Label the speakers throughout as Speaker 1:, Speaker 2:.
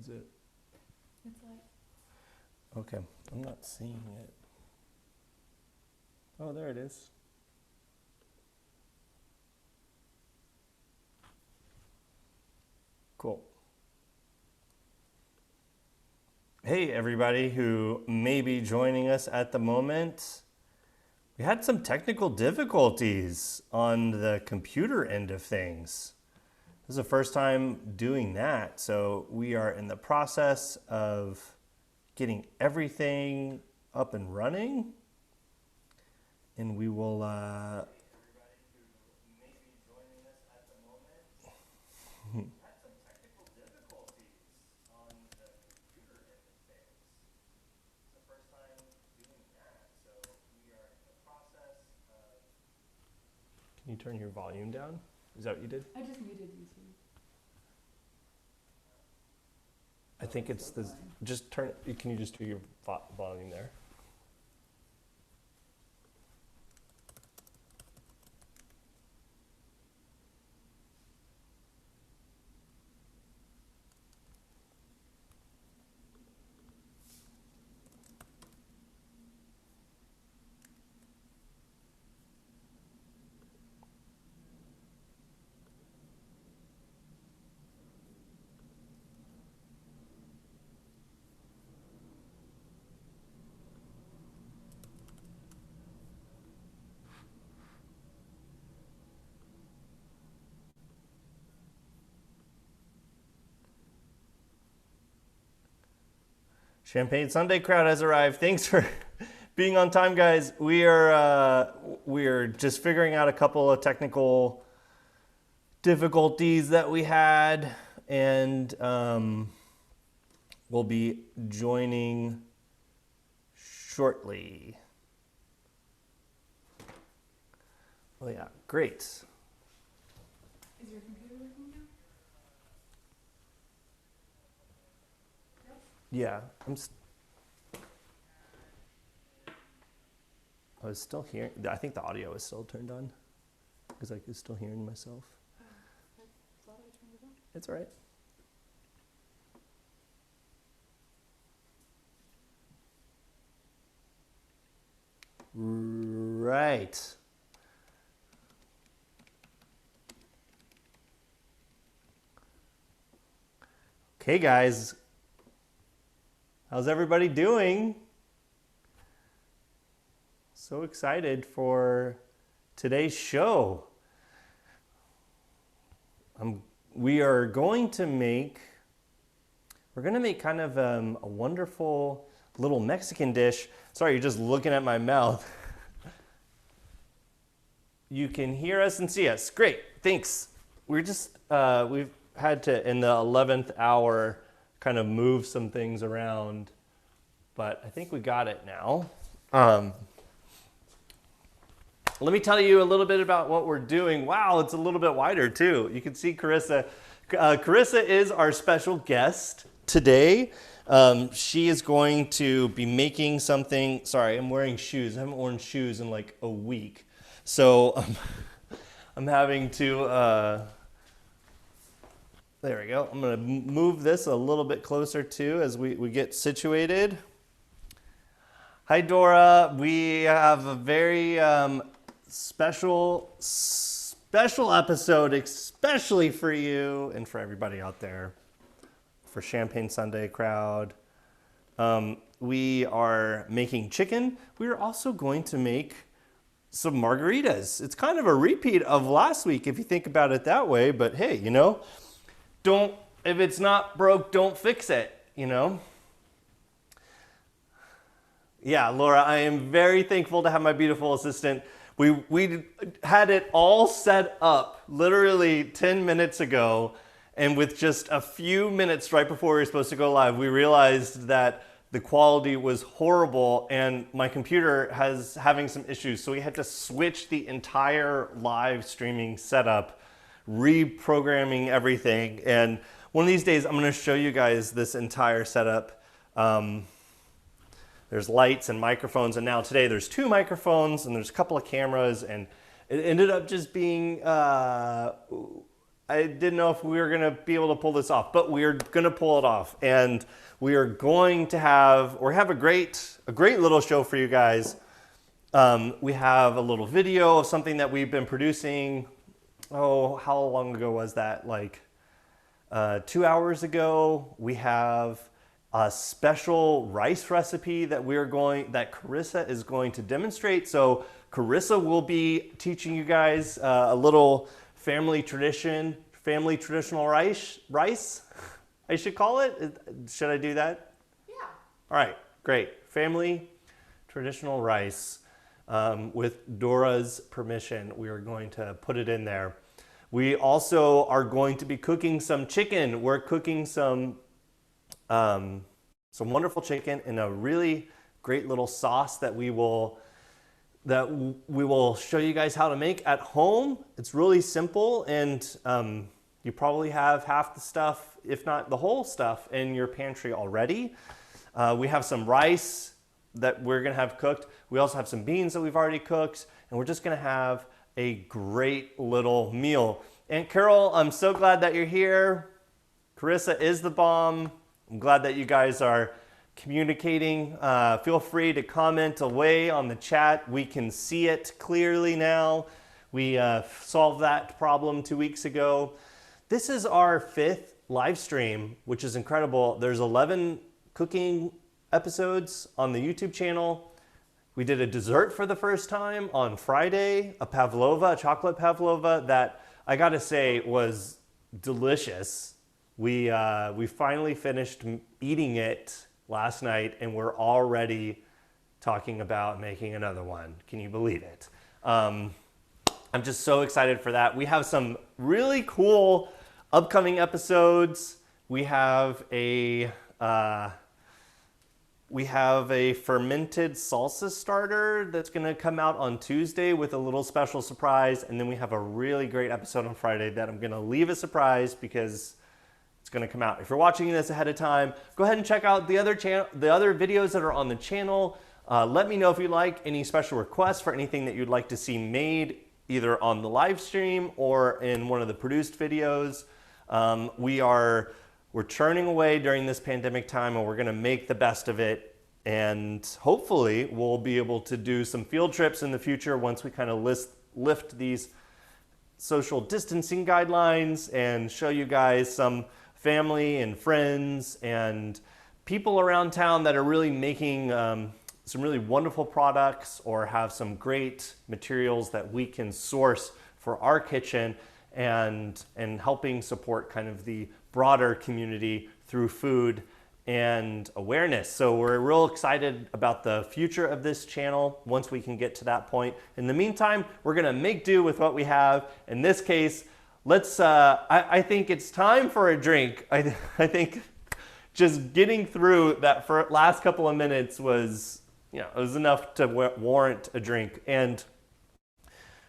Speaker 1: Is it?
Speaker 2: It's like.
Speaker 1: Okay, I'm not seeing it. Oh, there it is. Cool. Hey, everybody who may be joining us at the moment. We had some technical difficulties on the computer end of things. This is the first time doing that, so we are in the process of getting everything up and running, and we will. Everybody who may be joining us at the moment, had some technical difficulties on the computer end of things. It's the first time doing that, so we are in the process of. Can you turn your volume down? Is that what you did?
Speaker 2: I just muted YouTube.
Speaker 1: I think it's the, just turn, can you just do your volume there? Champagne Sunday crowd has arrived. Thanks for being on time, guys. We are just figuring out a couple of technical difficulties that we had, and we'll be joining shortly. Oh yeah, great.
Speaker 2: Is your computer working now?
Speaker 1: Yeah, I was still hearing, I think the audio is still turned on because I was still hearing myself.
Speaker 2: I thought I turned it on.
Speaker 1: It's all right. Right. Okay, guys. How's everybody doing? So excited for today's show. We're going to make kind of a wonderful little Mexican dish. Sorry, you're just looking at my mouth. You can hear us and see us. Great, thanks. We've had to, in the 11th hour, kind of move some things around, but I think we got it now. Let me tell you a little bit about what we're doing. Wow, it's a little bit wider too. You can see Carissa. Carissa is our special guest today. She is going to be making something. Sorry, I'm wearing shoes. I haven't worn shoes in like a week. So I'm having to, there we go. I'm going to move this a little bit closer too as we get situated. Hi, Dora. We have a very special episode, especially for you and for everybody out there, for Champagne Sunday crowd. We are making chicken. We are also going to make some margaritas. It's kind of a repeat of last week if you think about it that way, but hey, you know, if it's not broke, don't fix it, you know? Yeah, Laura, I am very thankful to have my beautiful assistant. We had it all set up literally 10 minutes ago, and with just a few minutes right before we were supposed to go live, we realized that the quality was horrible and my computer has having some issues. So we had to switch the entire live streaming setup, reprogramming everything. And one of these days, I'm gonna show you guys this entire setup. There's lights and microphones, and now today there's 2 microphones and there's a couple of cameras, and it ended up just being I didn't know if we were going to be able to pull this off, but we're going to pull it off. And we are going to have a great little show for you guys. We have a little video of something that we've been producing. Oh, how long ago was that? Like 2 hours ago. We have a special rice recipe that Carissa is going to demonstrate. So Carissa will be teaching you guys a little family traditional rice, I should call it. Should I do that?
Speaker 2: Yeah.
Speaker 1: All right, great. Family traditional rice. With Dora's permission, we are going to put it in there. We also are going to be cooking some chicken. We're cooking some wonderful chicken in a really great little sauce that we will show you guys how to make at home. It's really simple, and you probably have half the stuff, if not the whole stuff, in your pantry already. We have some rice that we're gonna have cooked. We also have some beans that we've already cooked, and we're just gonna have a great little meal. Aunt Carol, I'm so glad that you're here. Carissa is the bomb. I'm glad that you guys are communicating. Feel free to comment away on the chat. We can see it clearly now. We solved that problem 2 weeks ago. This is our 5th live stream, which is incredible. There's 11 cooking episodes on the YouTube channel. We did a dessert for the first time on Friday, a chocolate pavlova that I gotta say was delicious. We finally finished eating it last night, and we're already talking about making another one. Can you believe it? I'm just so excited for that. We have some really cool upcoming episodes. We have a fermented salsa starter that's going to come out on Tuesday with a little special surprise, and then we have a really great episode on Friday that I'm going to leave a surprise because it's going to come out. If you're watching this ahead of time, go ahead and check out the other videos that are on the channel. Let me know if you'd like any special requests for anything that you'd like to see made either on the live stream or in one of the produced videos. We're churning away during this pandemic time, and we're going to make the best of it. And hopefully we'll be able to do some field trips in the future once we kind of lift these social distancing guidelines and show you guys some family and friends and people around town that are really making some really wonderful products or have some great materials that we can source for our kitchen, and helping support kind of the broader community through food and awareness. So we're real excited about the future of this channel once we can get to that point. In the meantime, we're gonna make do with what we have. In this case, I think it's time for a drink. I think just getting through that last couple of minutes was, it was enough to warrant a drink. And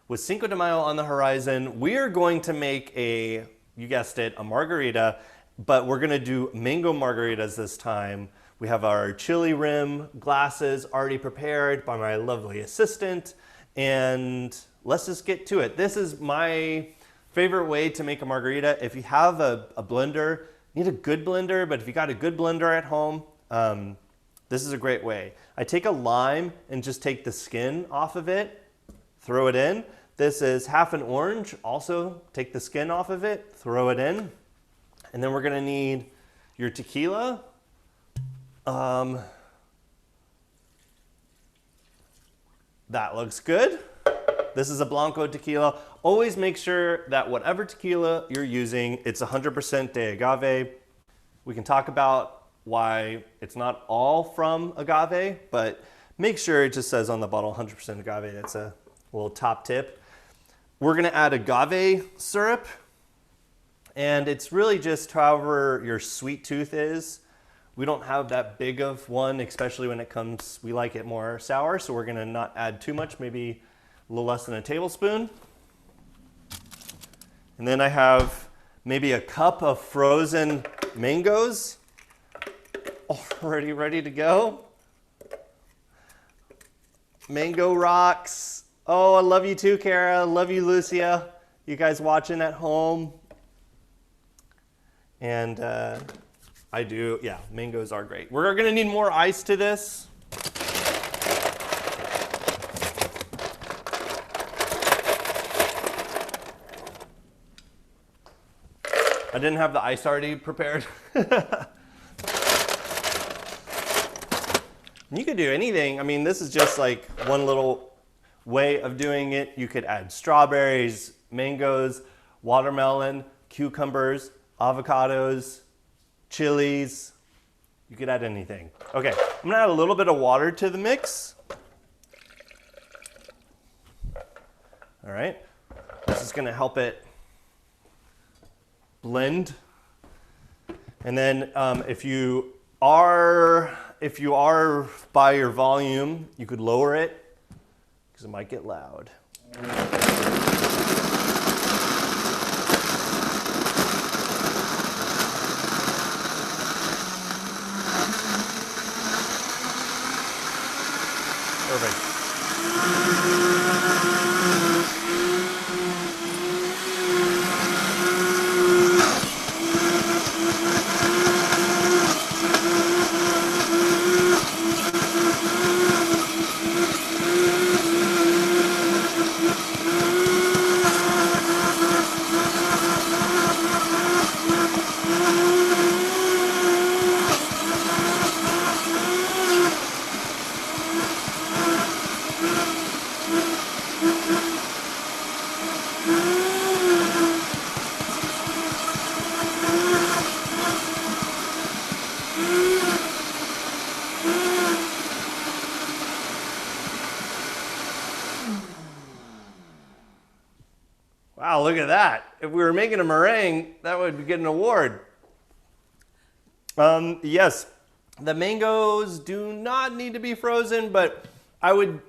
Speaker 1: with Cinco de Mayo on the horizon, we are going to make you guessed it, a margarita, but we're gonna do mango margaritas this time. We have our chili rim glasses already prepared by my lovely assistant, and let's just get to it. This is my favorite way to make a margarita. If you have a blender, you need a good blender, but if you got a good blender at home, this is a great way. I take a lime and just take the skin off of it, throw it in. This is half an orange, also take the skin off of it, throw it in. And then we're gonna need your tequila. That looks good. This is a Blanco tequila. Always make sure that whatever tequila you're using, it's 100% de agave. We can talk about why it's not all from agave, but make sure it just says on the bottle 100% agave. That's a little top tip. We're gonna add agave syrup, and it's really just however your sweet tooth is. We don't have that big of one, especially when it comes, we like it more sour, so we're gonna not add too much, maybe a little less than a tablespoon. And then I have maybe a cup of frozen mangoes already ready to go. Mango rocks. Oh, I love you too, Kara. Love you, Lucia. You guys watching at home. And I do, yeah, mangoes are great. We're gonna need more ice to this. I didn't have the ice already prepared. You could do anything. I mean, this is just like one little way of doing it. You could add strawberries, mangoes, watermelon, cucumbers, avocados, chilies. You could add anything. Okay, I'm gonna add a little bit of water to the mix. All right, this is gonna help it blend. And then if you are by your volume, you could lower it because it might get loud. Perfect. Wow, look at that. If we were making a meringue, that would get an award. Yes, the mangoes do not need to be frozen, but I would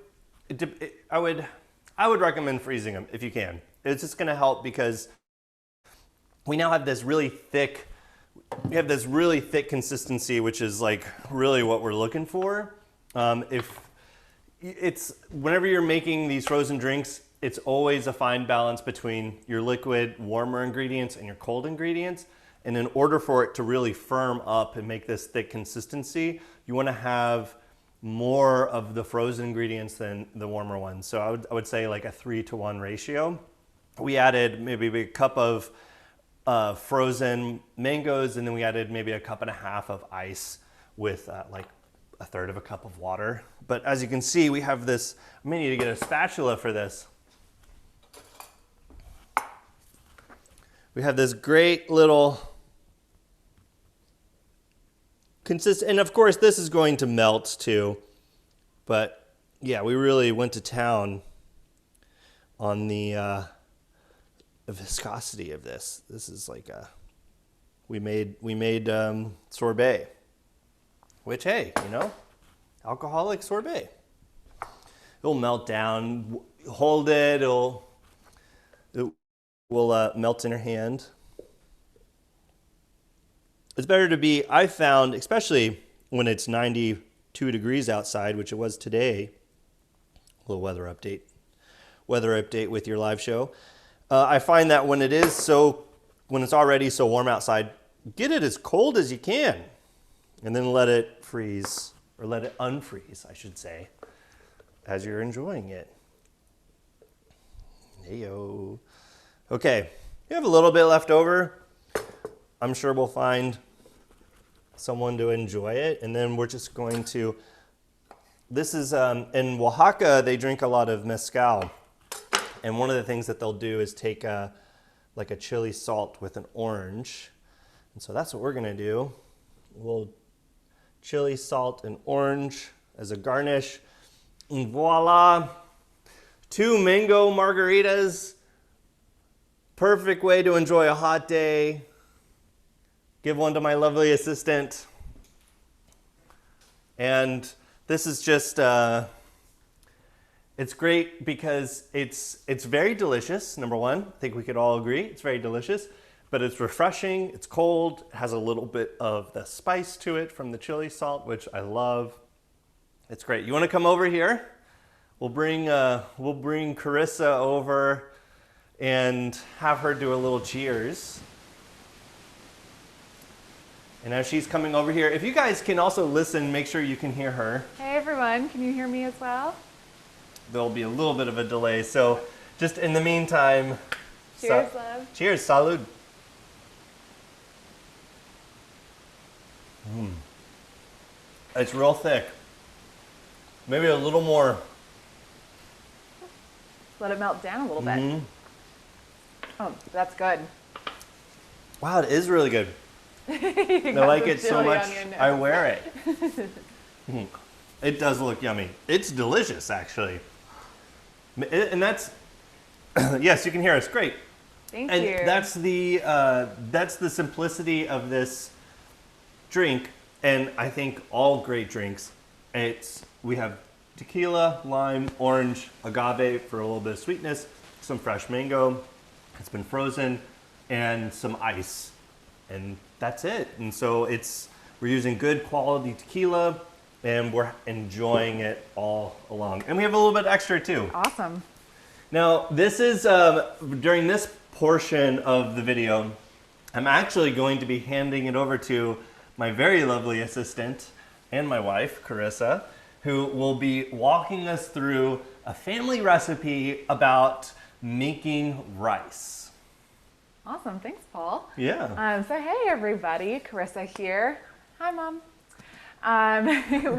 Speaker 1: recommend freezing them if you can. It's just gonna help because we now have this really thick, consistency, which is like really what we're looking for. Whenever you're making these frozen drinks, it's always a fine balance between your liquid, warmer ingredients and your cold ingredients. And in order for it to really firm up and make this thick consistency, you want to have more of the frozen ingredients than the warmer ones. So I would say like a 3-to-1 ratio. We added maybe a cup of frozen mangoes, and then we added maybe a cup and a half of ice with like a third of a cup of water. But as you can see, we have this, I may need to get a spatula for this. We have this great little and of course this is going to melt too. But yeah, we really went to town on the viscosity of this. This is like we made sorbet, which, hey, you know, alcoholic sorbet. It'll melt down. Hold it. It will melt in your hand. It's better to be, I found, especially when it's 92 degrees outside, which it was today. A little weather update with your live show. I find that when it's already so warm outside, get it as cold as you can, and then let it freeze, or let it unfreeze, I should say, as you're enjoying it. Heyo. Okay, we have a little bit left over. I'm sure we'll find someone to enjoy it, and then we're just going to, this is, in Oaxaca, they drink a lot of mezcal. And one of the things that they'll do is take like a chili salt with an orange. And so that's what we're gonna do. We'll chili salt and orange as a garnish. And voila, 2 mango margaritas. Perfect way to enjoy a hot day. Give one to my lovely assistant. And this is just, it's great because it's very delicious, number one. I think we could all agree it's very delicious, but it's refreshing, it's cold, it has a little bit of the spice to it from the chili salt, which I love. It's great. You want to come over here? We'll bring Carissa over and have her do a little cheers. And as she's coming over here, if you guys can also listen, make sure you can hear her.
Speaker 2: Hey everyone, can you hear me as well?
Speaker 1: There'll be a little bit of a delay. So just in the meantime,
Speaker 2: Cheers, love.
Speaker 1: Cheers, salud. It's real thick. Maybe a little more.
Speaker 2: Let it melt down a little bit.
Speaker 1: Mhm.
Speaker 2: Oh, that's good.
Speaker 1: Wow, it is really good.
Speaker 2: You
Speaker 1: I
Speaker 2: got
Speaker 1: like
Speaker 2: the
Speaker 1: it so
Speaker 2: chili
Speaker 1: much,
Speaker 2: on your nose.
Speaker 1: I wear it. It does look yummy. It's delicious, actually. And that's, yes, you can hear us. Great.
Speaker 2: Thank
Speaker 1: And
Speaker 2: you.
Speaker 1: that's the simplicity of this drink, and I think all great drinks. We have tequila, lime, orange, agave for a little bit of sweetness, some fresh mango. It's been frozen, and some ice, and that's it. And so we're using good quality tequila, and we're enjoying it all along. And we have a little bit extra too.
Speaker 2: Awesome.
Speaker 1: Now, this is, during this portion of the video, I'm actually going to be handing it over to my very lovely assistant and my wife, Carissa, who will be walking us through a family recipe about making rice.
Speaker 2: Awesome. Thanks, Paul.
Speaker 1: Yeah.
Speaker 2: So hey everybody, Carissa here. Hi, Mom.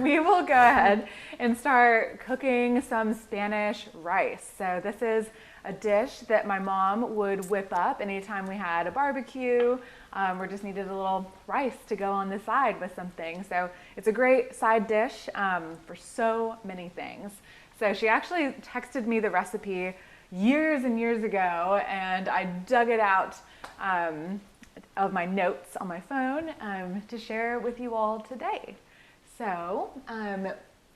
Speaker 2: We will go ahead and start cooking some Spanish rice. So this is a dish that my mom would whip up anytime we had a barbecue or just needed a little rice to go on the side with something. So it's a great side dish for so many things. So she actually texted me the recipe years and years ago, and I dug it out of my notes on my phone to share with you all today. So, I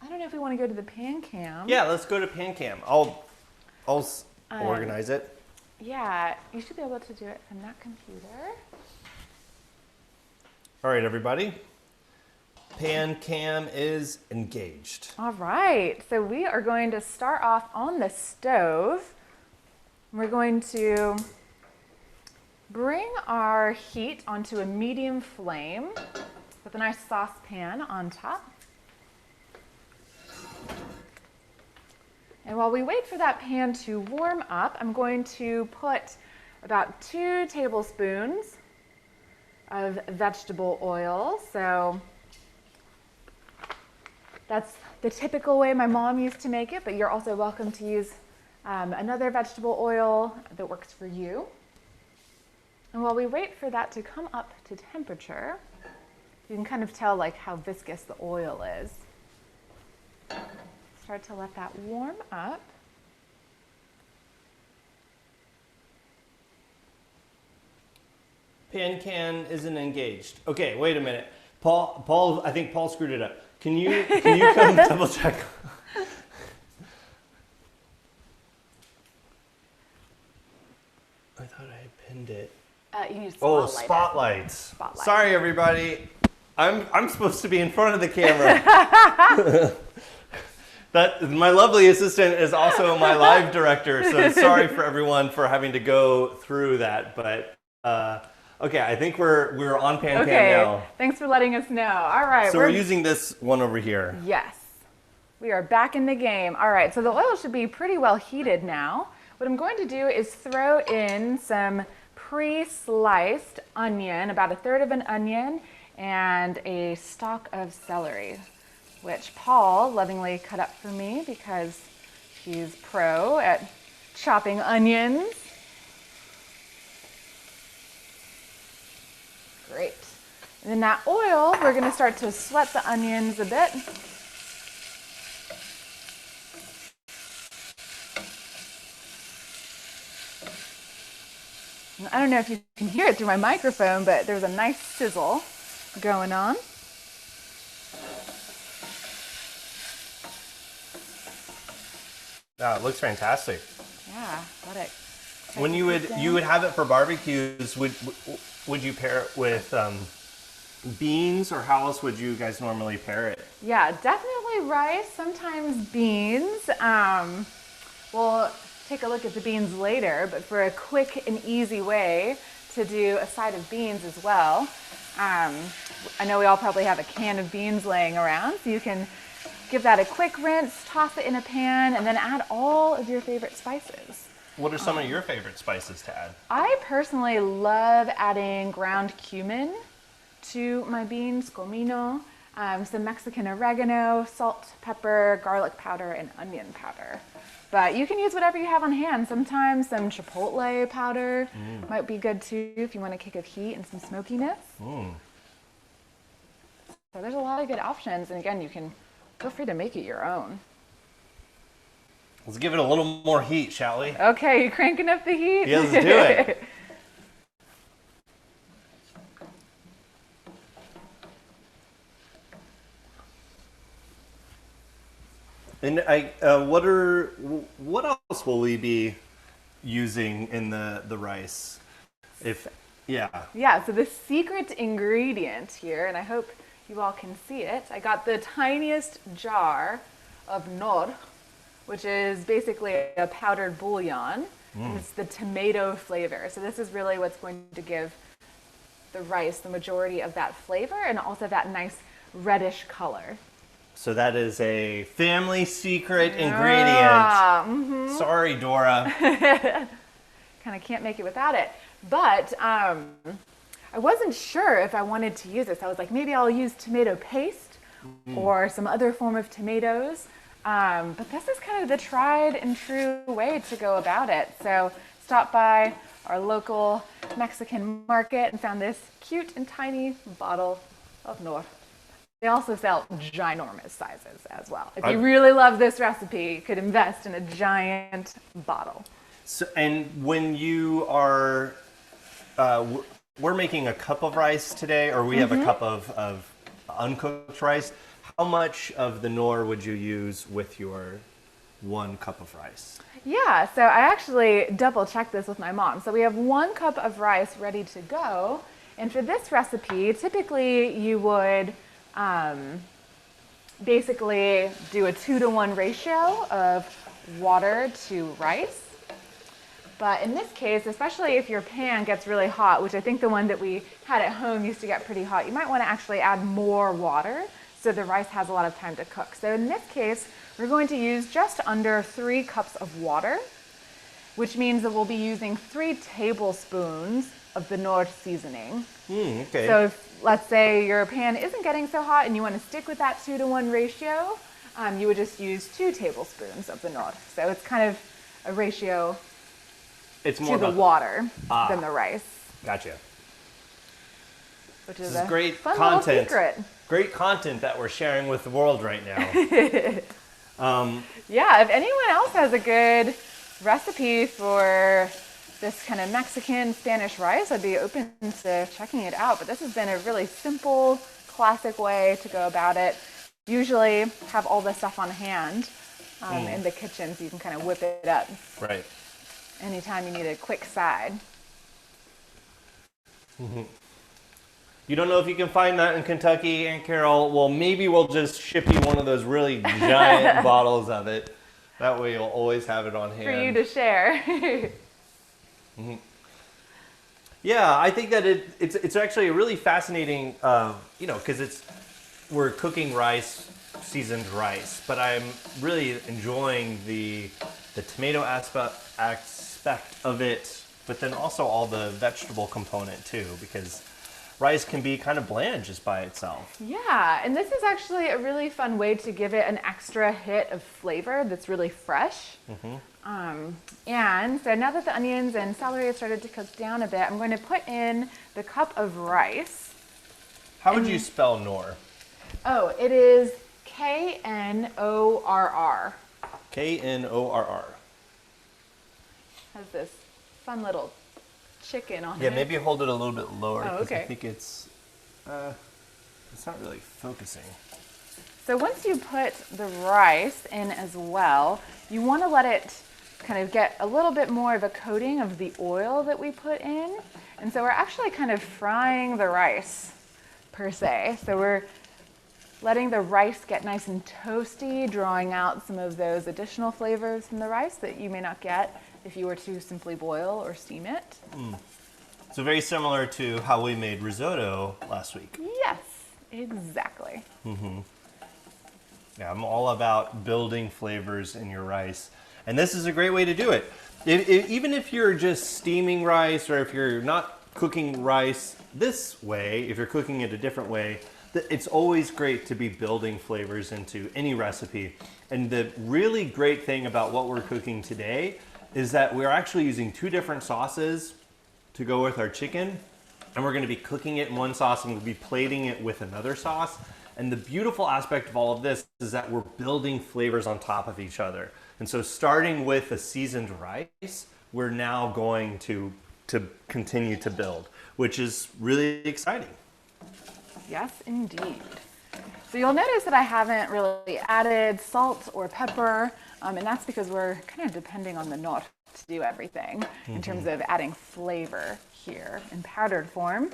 Speaker 2: don't know if we want to go to the pan cam.
Speaker 1: Yeah, let's go to PanCam. I'll organize it.
Speaker 2: Yeah, you should be able to do it from that computer.
Speaker 1: All right, everybody. PanCam is engaged.
Speaker 2: All right, so we are going to start off on the stove. We're going to bring our heat onto a medium flame with a nice saucepan on top. And while we wait for that pan to warm up, I'm going to put about 2 tablespoons of vegetable oil. So that's the typical way my mom used to make it, but you're also welcome to use another vegetable oil that works for you. And while we wait for that to come up to temperature, you can kind of tell like how viscous the oil is. Start to let that warm up.
Speaker 1: PanCam isn't engaged. Okay, wait a minute. Paul, I think Paul screwed it up. Can you come double check? I thought I had pinned it.
Speaker 2: You need to
Speaker 1: Oh,
Speaker 2: spotlight it.
Speaker 1: spotlights.
Speaker 2: Spotlight.
Speaker 1: Sorry, everybody. I'm supposed to be in front of the camera. That my lovely assistant is also my live director, so sorry for everyone for having to go through that. But okay, I think we're on PanCam now.
Speaker 2: Thanks for letting us know. All right.
Speaker 1: So we're using this one over here.
Speaker 2: Yes. We are back in the game. All right, so the oil should be pretty well heated now. What I'm going to do is throw in some pre-sliced onion, about 1/3 of an onion, and a stalk of celery, which Paul lovingly cut up for me because he's pro at chopping onions. Great. And in that oil, we're going to start to sweat the onions a bit. And I don't know if you can hear it through my microphone, but there's a nice sizzle going on.
Speaker 1: Wow, it looks fantastic.
Speaker 2: Yeah, let it.
Speaker 1: When you would have it for barbecues, would you pair it with beans, or how else would you guys normally pair it?
Speaker 2: Yeah, definitely rice, sometimes beans. We'll take a look at the beans later, but for a quick and easy way to do a side of beans as well, I know we all probably have a can of beans laying around, so you can give that a quick rinse, toss it in a pan, and then add all of your favorite spices.
Speaker 1: What are some of your favorite spices to add?
Speaker 2: I personally love adding ground cumin to my beans, comino, some Mexican oregano, salt, pepper, garlic powder, and onion powder. But you can use whatever you have on hand. Sometimes some chipotle powder might be good too if you want a kick of heat and some smokiness. So there's a lot of good options. And again, you can feel free to make it your own.
Speaker 1: Let's give it a little more heat, shall we?
Speaker 2: Okay, you cranking up the heat?
Speaker 1: Yeah, let's do it. And what else will we be using in the rice?
Speaker 2: Yeah, so the secret ingredient here, and I hope you all can see it, I got the tiniest jar of nor, which is basically a powdered bouillon. And it's the tomato flavor. So this is really what's going to give the rice the majority of that flavor and also that nice reddish color.
Speaker 1: So that is a family secret ingredient. Sorry, Dora.
Speaker 2: Kind of can't make it without it. But I wasn't sure if I wanted to use this. I was like, maybe I'll use tomato paste or some other form of tomatoes. But this is kind of the tried and true way to go about it. So stopped by our local Mexican market and found this cute and tiny bottle of nor. They also sell ginormous sizes as well. If you really love this recipe, you could invest in a giant bottle.
Speaker 1: So, and when you are, we're making a cup of rice today, or we have a cup of uncooked rice. How much of the nor would you use with your 1 cup of rice?
Speaker 2: Yeah, so I actually double checked this with my mom. So we have 1 cup of rice ready to go. And for this recipe, typically you would basically do a 2-to-1 ratio of water to rice. But in this case, especially if your pan gets really hot, which I think the one that we had at home used to get pretty hot, you might want to actually add more water so the rice has a lot of time to cook. So in this case, we're going to use just under 3 cups of water, which means that we'll be using 3 tablespoons of the nor seasoning.
Speaker 1: Okay.
Speaker 2: So if, let's say, your pan isn't getting so hot and you want to stick with that 2-to-1 ratio, you would just use 2 tablespoons of the nor. So it's kind of a ratio
Speaker 1: It's more
Speaker 2: to the water than the rice.
Speaker 1: Gotcha.
Speaker 2: Which is
Speaker 1: This is great
Speaker 2: fun
Speaker 1: content.
Speaker 2: little secret.
Speaker 1: Great content that we're sharing with the world right now.
Speaker 2: Yeah, if anyone else has a good recipe for this kind of Mexican Spanish rice, I'd be open to checking it out. But this has been a really simple, classic way to go about it. Usually have all this stuff on hand in the kitchen so you can kind of whip it up
Speaker 1: Right.
Speaker 2: anytime you need a quick side.
Speaker 1: You don't know if you can find that in Kentucky, Aunt Carol. Well, maybe we'll just ship you one of those really giant bottles of it. That way you'll always have it on hand.
Speaker 2: For you to share.
Speaker 1: Yeah, I think that it's actually a really fascinating, because we're cooking rice, seasoned rice, but I'm really enjoying the tomato aspect of it, but then also all the vegetable component too, because rice can be kind of bland just by itself.
Speaker 2: Yeah, and this is actually a really fun way to give it an extra hit of flavor that's really fresh. And so now that the onions and celery have started to cook down a bit, I'm going to put in the cup of rice.
Speaker 1: How would you spell nor?
Speaker 2: Oh, it is K-N-O-R-R.
Speaker 1: K-N-O-R-R.
Speaker 2: Has this fun little chicken on it.
Speaker 1: Yeah, maybe hold it a little bit lower,
Speaker 2: Oh,
Speaker 1: because I
Speaker 2: okay.
Speaker 1: think it's not really focusing.
Speaker 2: So once you put the rice in as well, you want to let it kind of get a little bit more of a coating of the oil that we put in. And so we're actually kind of frying the rice per se. So we're letting the rice get nice and toasty, drawing out some of those additional flavors from the rice that you may not get if you were to simply boil or steam it.
Speaker 1: So very similar to how we made risotto last week.
Speaker 2: Yes, exactly.
Speaker 1: Yeah, I'm all about building flavors in your rice. And this is a great way to do it. Even if you're just steaming rice, or if you're not cooking rice this way, if you're cooking it a different way, it's always great to be building flavors into any recipe. And the really great thing about what we're cooking today is that we're actually using 2 different sauces to go with our chicken. And we're gonna be cooking it in one sauce and we'll be plating it with another sauce. And the beautiful aspect of all of this is that we're building flavors on top of each other. And so starting with a seasoned rice, we're now going to continue to build, which is really exciting.
Speaker 2: Yes, indeed. So you'll notice that I haven't really added salt or pepper, and that's because we're kind of depending on the knot to do everything in terms of adding flavor here in powdered form.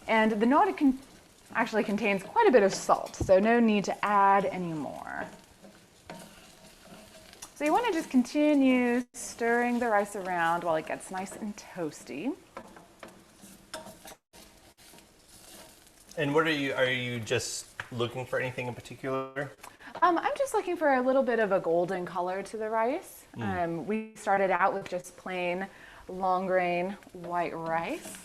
Speaker 2: And the knot actually contains quite a bit of salt, so no need to add any more. So you want to just continue stirring the rice around while it gets nice and toasty.
Speaker 1: And what are you just looking for anything in particular?
Speaker 2: I'm just looking for a little bit of a golden color to the rice. We started out with just plain long grain white rice.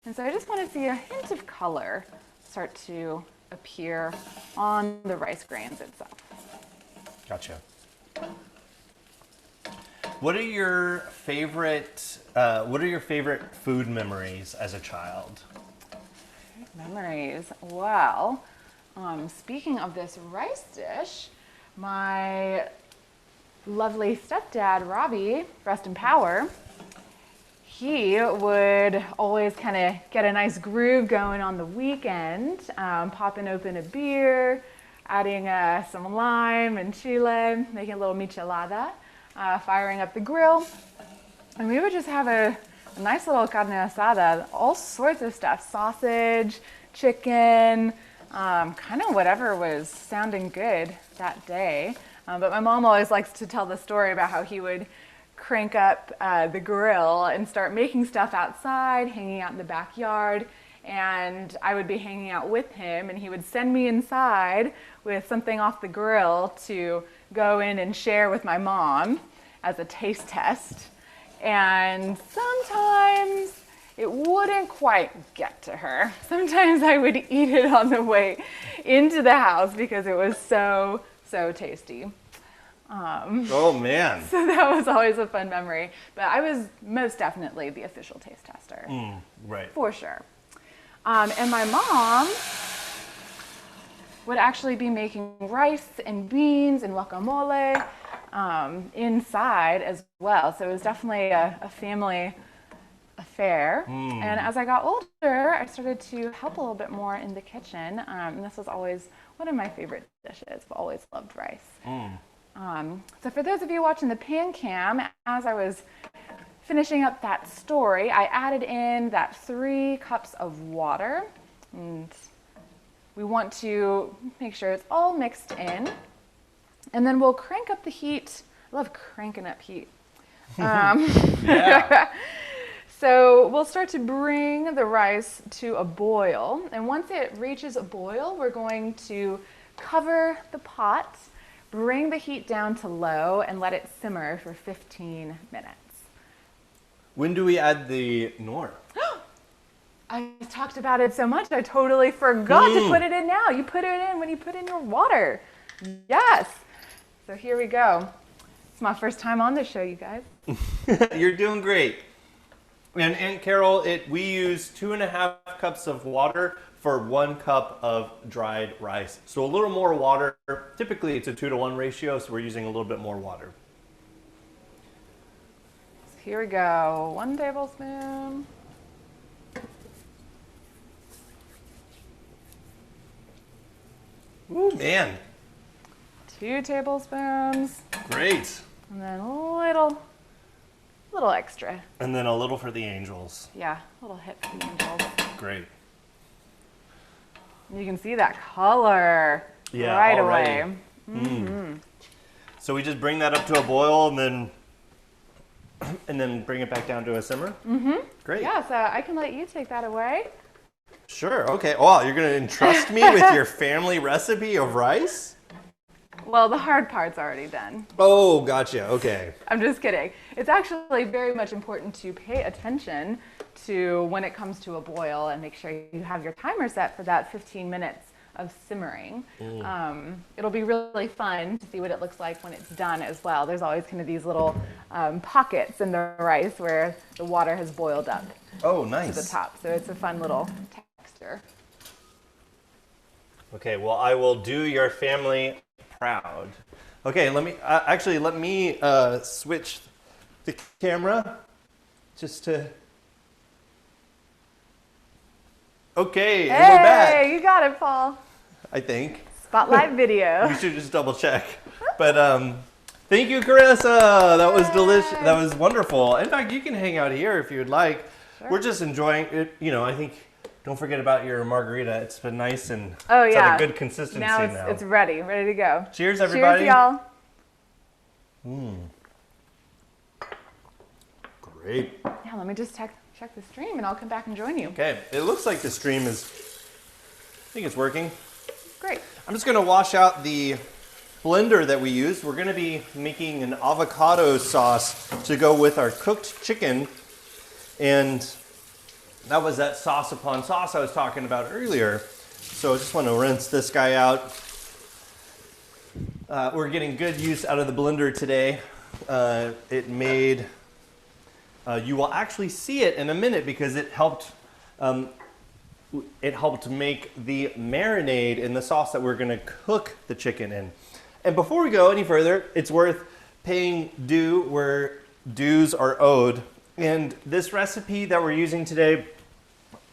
Speaker 2: And so I just want to see a hint of color start to appear on the rice grains itself.
Speaker 1: Gotcha. What are your favorite food memories as a child?
Speaker 2: Memories. Well, speaking of this rice dish, my lovely stepdad, Robbie, rest in power, he would always kind of get a nice groove going on the weekend, popping open a beer, adding some lime and chile, making a little michelada, firing up the grill, and we would just have a nice little carne asada, all sorts of stuff, sausage, chicken, kind of whatever was sounding good that day. But my mom always likes to tell the story about how he would crank up the grill and start making stuff outside, hanging out in the backyard, and I would be hanging out with him, and he would send me inside with something off the grill to go in and share with my mom as a taste test. And sometimes it wouldn't quite get to her. Sometimes I would eat it on the way into the house because it was so tasty.
Speaker 1: Oh man.
Speaker 2: So that was always a fun memory. But I was most definitely the official taste tester.
Speaker 1: Right.
Speaker 2: For sure. And my mom would actually be making rice and beans and guacamole inside as well. So it was definitely a family affair. And as I got older, I started to help a little bit more in the kitchen. And this was always one of my favorite dishes. I've always loved rice. So for those of you watching the pan cam, as I was finishing up that story, I added in that 3 cups of water. And we want to make sure it's all mixed in. And then we'll crank up the heat. I love cranking up heat.
Speaker 1: Yeah.
Speaker 2: So we'll start to bring the rice to a boil. And once it reaches a boil, we're going to cover the pot, bring the heat down to low, and let it simmer for 15 minutes.
Speaker 1: When do we add the Knorr?
Speaker 2: I talked about it so much, I totally forgot to put it in now. You put it in when you put in your water. Yes. So here we go. It's my first time on this show, you guys.
Speaker 1: You're doing great. And Aunt Carol, we use 2.5 cups of water for 1 cup of dried rice. So a little more water. Typically it's a 2-to-1 ratio, so we're using a little bit more water.
Speaker 2: So here we go. 1 tablespoon.
Speaker 1: Ooh, man.
Speaker 2: 2 tablespoons.
Speaker 1: Great.
Speaker 2: And then a little extra.
Speaker 1: And then a little for the angels.
Speaker 2: Yeah, a little hit for the angels.
Speaker 1: Great.
Speaker 2: You can see that color
Speaker 1: Yeah,
Speaker 2: right
Speaker 1: already.
Speaker 2: away.
Speaker 1: So we just bring that up to a boil and then and then bring it back down to a simmer? Mm-hmm. Great.
Speaker 2: Yeah, so I can let you take that away.
Speaker 1: Sure, okay. Oh, you're gonna entrust me with your family recipe of rice?
Speaker 2: Well, the hard part's already done.
Speaker 1: Oh, gotcha, okay.
Speaker 2: I'm just kidding. It's actually very much important to pay attention to when it comes to a boil and make sure you have your timer set for that 15 minutes of simmering. It'll be really fun to see what it looks like when it's done as well. There's always kind of these little pockets in the rice where the water has boiled up
Speaker 1: Oh,
Speaker 2: to
Speaker 1: nice.
Speaker 2: the top. So it's a fun little texture.
Speaker 1: Okay, well, I will do your family proud. Okay, let me switch the camera just to. Okay, and we're back.
Speaker 2: Hey, you got it, Paul.
Speaker 1: I think
Speaker 2: Spotlight video.
Speaker 1: we should just double check. But thank you, Carissa. That was delicious. That was wonderful. In fact, you can hang out here if you'd like.
Speaker 2: Sure.
Speaker 1: We're just enjoying it. You know, I think. Don't forget about your margarita. It's been nice and it's
Speaker 2: yeah.
Speaker 1: at a good consistency
Speaker 2: Now it's ready to go.
Speaker 1: Cheers, everybody.
Speaker 2: Cheers, y'all.
Speaker 1: Great.
Speaker 2: Yeah, let me just check the stream and I'll come back and join you.
Speaker 1: Okay, it looks like the stream is, I think it's working.
Speaker 2: Great.
Speaker 1: I'm just gonna wash out the blender that we used. We're gonna be making an avocado sauce to go with our cooked chicken. And that was that sauce upon sauce I was talking about earlier. So I just want to rinse this guy out. We're getting good use out of the blender today. You will actually see it in a minute because it helped make the marinade in the sauce that we're going to cook the chicken in. And before we go any further, it's worth paying due where dues are owed. And this recipe that we're using today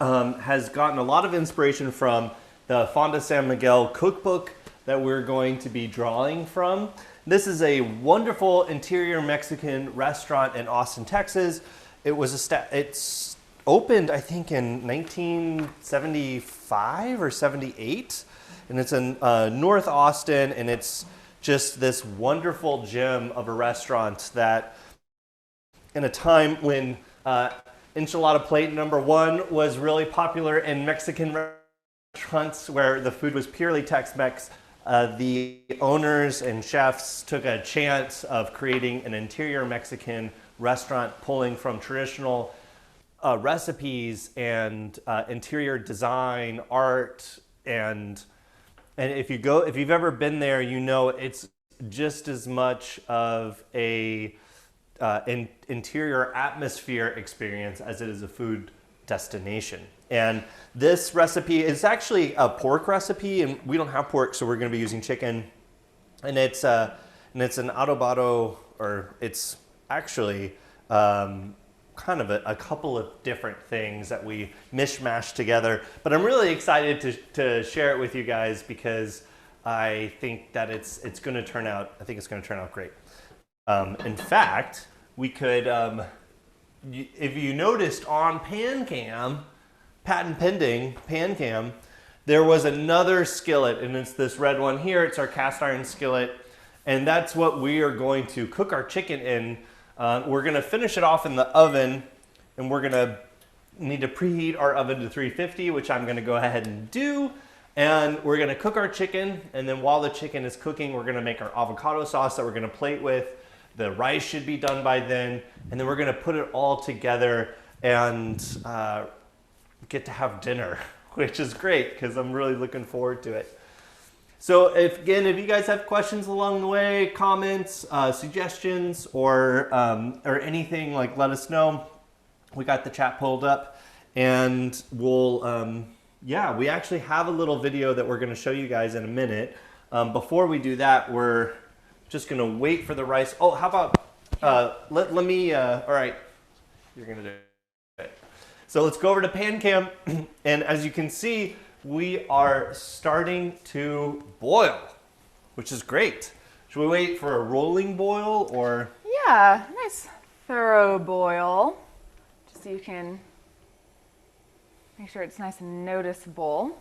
Speaker 1: has gotten a lot of inspiration from the Fonda San Miguel cookbook that we're going to be drawing from. This is a wonderful interior Mexican restaurant in Austin, Texas. It's opened, I think, in 1975 or 78, and it's in North Austin, and it's just this wonderful gem of a restaurant that, in a time when enchilada plate number 1 was really popular in Mexican restaurants where the food was purely Tex-Mex, the owners and chefs took a chance of creating an interior Mexican restaurant pulling from traditional recipes and interior design, art, and if you've ever been there, you know it's just as much of a interior atmosphere experience as it is a food destination. And this recipe is actually a pork recipe, and we don't have pork, so we're going to be using chicken. And it's an adobado, or it's actually kind of a couple of different things that we mishmash together. But I'm really excited to share it with you guys because I think that it's going to turn out. I think it's going to turn out great. In fact, we could, if you noticed on PanCam, patent pending PanCam, there was another skillet, and it's this red one here. It's our cast iron skillet, and that's what we are going to cook our chicken in. We're going to finish it off in the oven, and we're going to need to preheat our oven to 350, which I'm going to go ahead and do. And we're going to cook our chicken, and then while the chicken is cooking, we're going to make our avocado sauce that we're going to plate with. The rice should be done by then, and then we're going to put it all together and get to have dinner, which is great because I'm really looking forward to it. So if you guys have questions along the way, comments, suggestions, or anything, like, let us know. We got the chat pulled up, and we'll we actually have a little video that we're going to show you guys in a minute. Before we do that, we're just going to wait for the rice. Oh, how about let me all right, you're going to do it. So let's go over to PanCam, and as you can see, we are starting to boil, which is great. Should we wait for a rolling boil, or?
Speaker 2: Yeah, nice thorough boil, just so you can make sure it's nice and noticeable.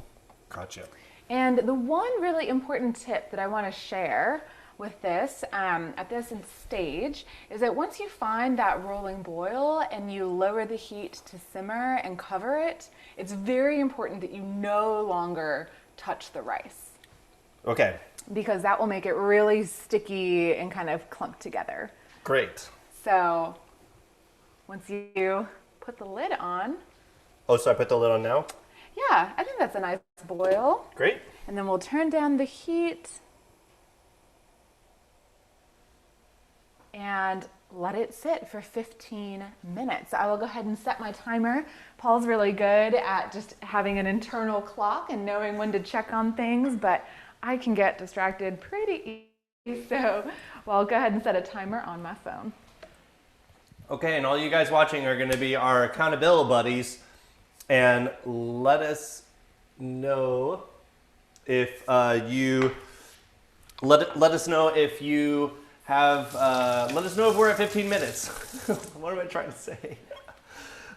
Speaker 1: Gotcha.
Speaker 2: And the one really important tip that I want to share with this at this stage is that once you find that rolling boil and you lower the heat to simmer and cover it, it's very important that you no longer touch the rice.
Speaker 1: Okay.
Speaker 2: Because that will make it really sticky and kind of clump together.
Speaker 1: Great.
Speaker 2: So once you put the lid on.
Speaker 1: Oh, so I put the lid on now?
Speaker 2: Yeah, I think that's a nice boil.
Speaker 1: Great.
Speaker 2: And then we'll turn down the heat and let it sit for 15 minutes. I will go ahead and set my timer. Paul's really good at just having an internal clock and knowing when to check on things, but I can get distracted pretty easy. So I'll go ahead and set a timer on my phone.
Speaker 1: Okay, and all you guys watching are going to be our accountability buddies, and let us know if you let us know if you have let us know if we're at 15 minutes. What am I trying to say?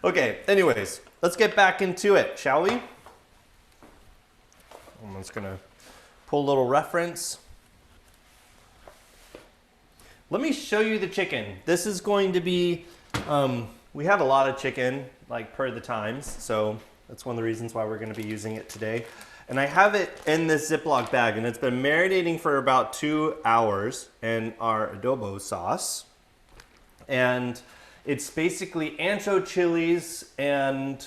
Speaker 1: Okay, anyways, let's get back into it, shall we? I'm just gonna pull a little reference. Let me show you the chicken. This is going to be, we have a lot of chicken, like per the times, so that's one of the reasons why we're gonna be using it today. And I have it in this Ziploc bag, and it's been marinating for about 2 hours in our adobo sauce. And it's basically ancho chilies and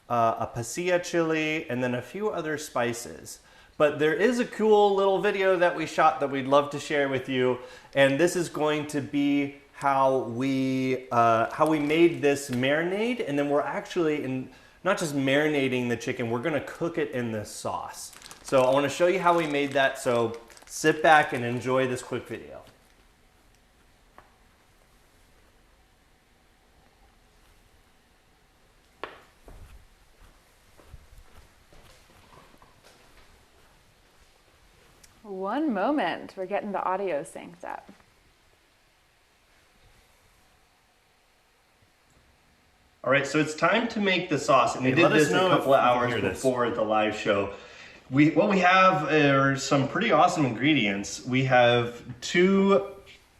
Speaker 1: a pasilla chili, and then a few other spices. But there is a cool little video that we shot that we'd love to share with you. And this is going to be how we made this marinade. And then we're actually not just marinating the chicken, we're gonna cook it in this sauce. So I wanna show you how we made that. So sit back and enjoy this quick video.
Speaker 2: One moment, we're getting the audio synced up.
Speaker 1: All right, so it's time to make the sauce, and we did this a couple of hours before the live show. What we have are some pretty awesome ingredients. We have 2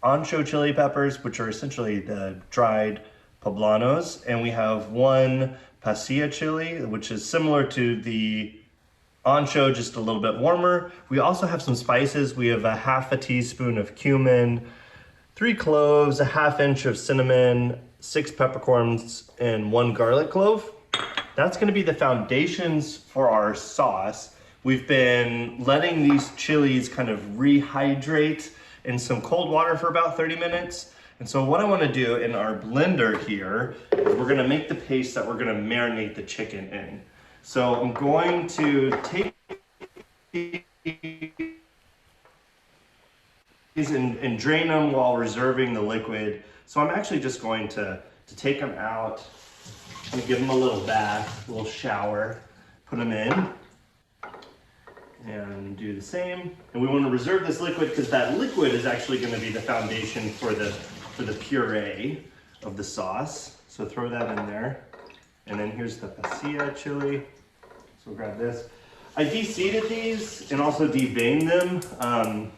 Speaker 1: ancho chili peppers, which are essentially the dried poblanos, and we have 1 pasilla chili, which is similar to the ancho, just a little bit warmer. We also have some spices. We have a half a teaspoon of cumin, 3 cloves, a ½ inch of cinnamon, 6 peppercorns, and 1 garlic clove. That's gonna be the foundations for our sauce. We've been letting these chilies kind of rehydrate in some cold water for about 30 minutes. And so what I wanna do in our blender here is we're gonna make the paste that we're gonna marinate the chicken in. So I'm going to take these and drain them while reserving the liquid. So I'm actually just going to take them out and give them a little bath, a little shower, put them in, and do the same. And we want to reserve this liquid because that liquid is actually going to be the foundation for the puree of the sauce. So throw that in there. And then here's the pasilla chili. So we'll grab this. I de-seeded these and also deveined them.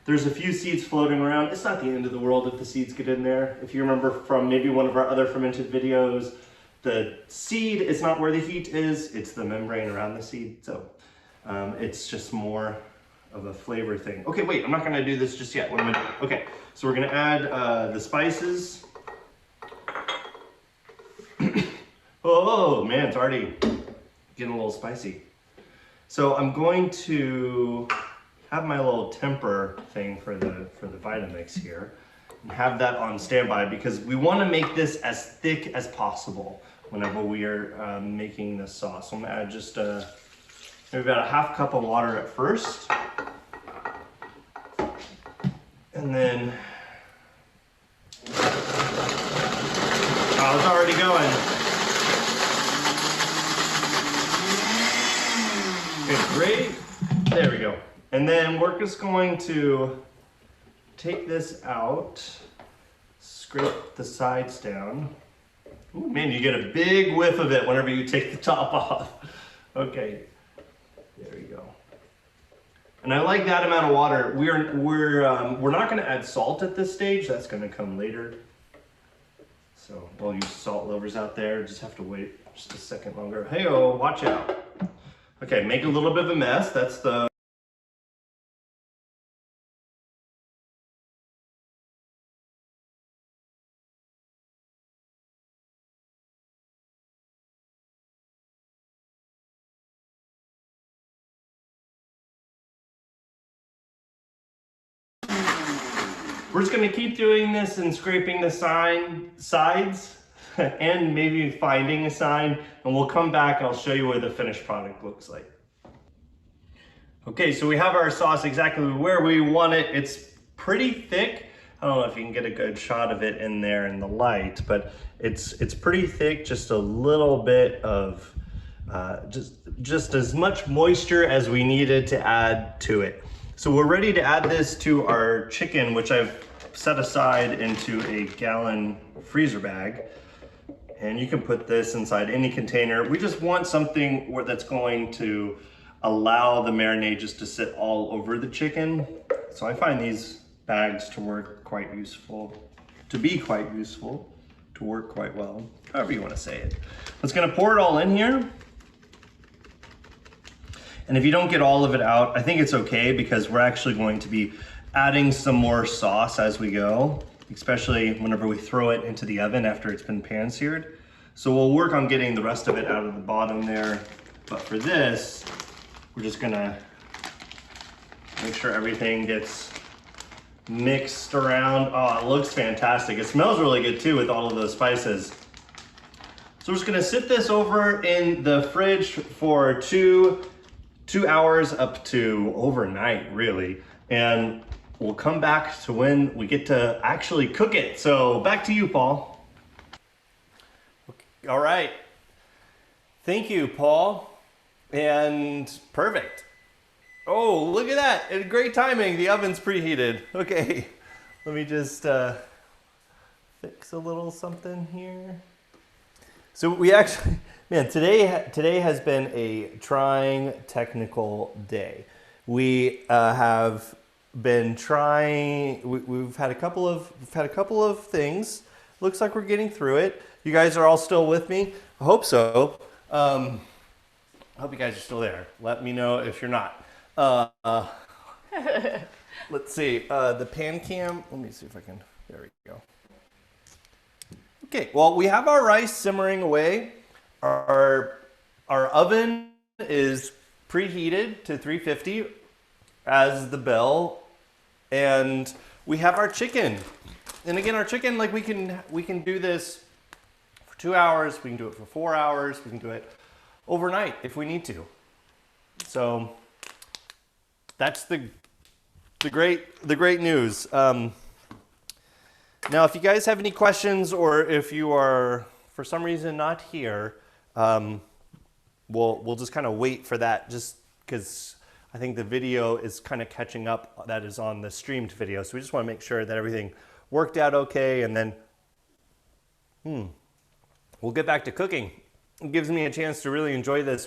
Speaker 1: There's a few seeds floating around. It's not the end of the world if the seeds get in there. If you remember from maybe one of our other fermented videos, the seed is not where the heat is, it's the membrane around the seed. So it's just more of a flavor thing. Okay, wait, I'm not gonna do this just yet. What am I doing? Okay, so we're gonna add the spices. Oh man, it's already getting a little spicy. So I'm going to have my little temper thing for the Vitamix here and have that on standby because we want to make this as thick as possible whenever we are making this sauce. So I'm gonna add just maybe about a ½ cup of water at first, and then oh, it's already going. Okay, great. There we go. And then we're just going to take this out, scrape the sides down. Ooh, man, you get a big whiff of it whenever you take the top off. Okay, there we go. And I like that amount of water. We're not going to add salt at this stage. That's going to come later. So all you salt lovers out there, just have to wait just a second longer. Hey-oh, watch out. Okay, make a little bit of a mess. That's the We're just going to keep doing this and scraping the sides and maybe finding a sign, and we'll come back and I'll show you what the finished product looks like. Okay, so we have our sauce exactly where we want it. It's pretty thick. I don't know if you can get a good shot of it in there in the light, but it's pretty thick, just a little bit of just as much moisture as we needed to add to it. So we're ready to add this to our chicken, which I've set aside into a gallon freezer bag. And you can put this inside any container. We just want something that's going to allow the marinade just to sit all over the chicken. So I find these bags to work quite useful, to work quite well, however you want to say it. I'm just gonna pour it all in here. And if you don't get all of it out, I think it's okay because we're actually going to be adding some more sauce as we go, especially whenever we throw it into the oven after it's been pan seared. So we'll work on getting the rest of it out of the bottom there. But for this, we're just gonna make sure everything gets mixed around. Oh, it looks fantastic. It smells really good too with all of those spices. So we're just gonna sit this over in the fridge for two hours up to overnight, really. And we'll come back to when we get to actually cook it. So back to you, Paul. Okay. All right. Thank you, Paul. And perfect. Oh, look at that. Great timing. The oven's preheated. Okay. Let me just fix a little something here. So we actually, man, today has been a trying technical day. We have been trying. We've had a couple of things. Looks like we're getting through it. You guys are all still with me. I hope so. I hope you guys are still there. Let me know if you're not. Let's see. The pan cam. Let me see if I can. There we go. Okay, well, we have our rice simmering away. Our oven is preheated to 350 as the bell, and we have our chicken. And again, our chicken, like we can do this for 2 hours, we can do it for 4 hours, we can do it overnight if we need to. So that's the great news. Now, if you guys have any questions, or if you are for some reason not here, we'll just kind of wait for that, just because I think the video is kind of catching up. That is on the streamed video, so we just want to make sure that everything worked out okay, and then we'll get back to cooking. It gives me a chance to really enjoy this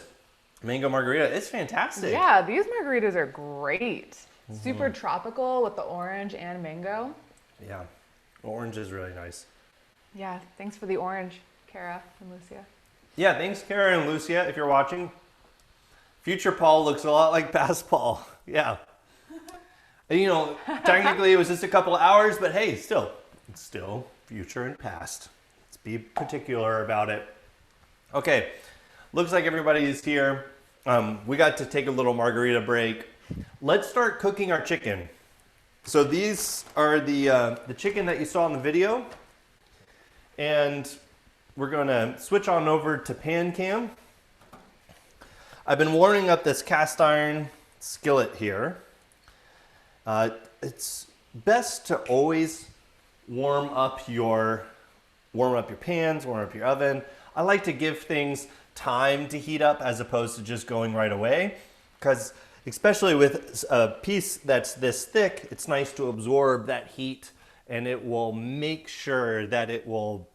Speaker 1: mango margarita. It's fantastic.
Speaker 2: Yeah, these margaritas are great. Super tropical with the orange and mango.
Speaker 1: Yeah. Orange is really nice.
Speaker 2: Yeah, thanks for the orange, Kara and Lucia.
Speaker 1: Yeah, thanks, Kara and Lucia, if you're watching. Future Paul looks a lot like past Paul. Yeah. And, you know, technically it was just a couple of hours, but hey, it's still future and past. Let's be particular about it. Okay, looks like everybody is here. We got to take a little margarita break. Let's start cooking our chicken. So these are the chicken that you saw in the video, and we're going to switch on over to pan cam. I've been warming up this cast iron skillet here. It's best to always warm up your pans, warm up your oven. I like to give things time to heat up as opposed to just going right away, because especially with a piece that's this thick, it's nice to absorb that heat, and it will make sure that it will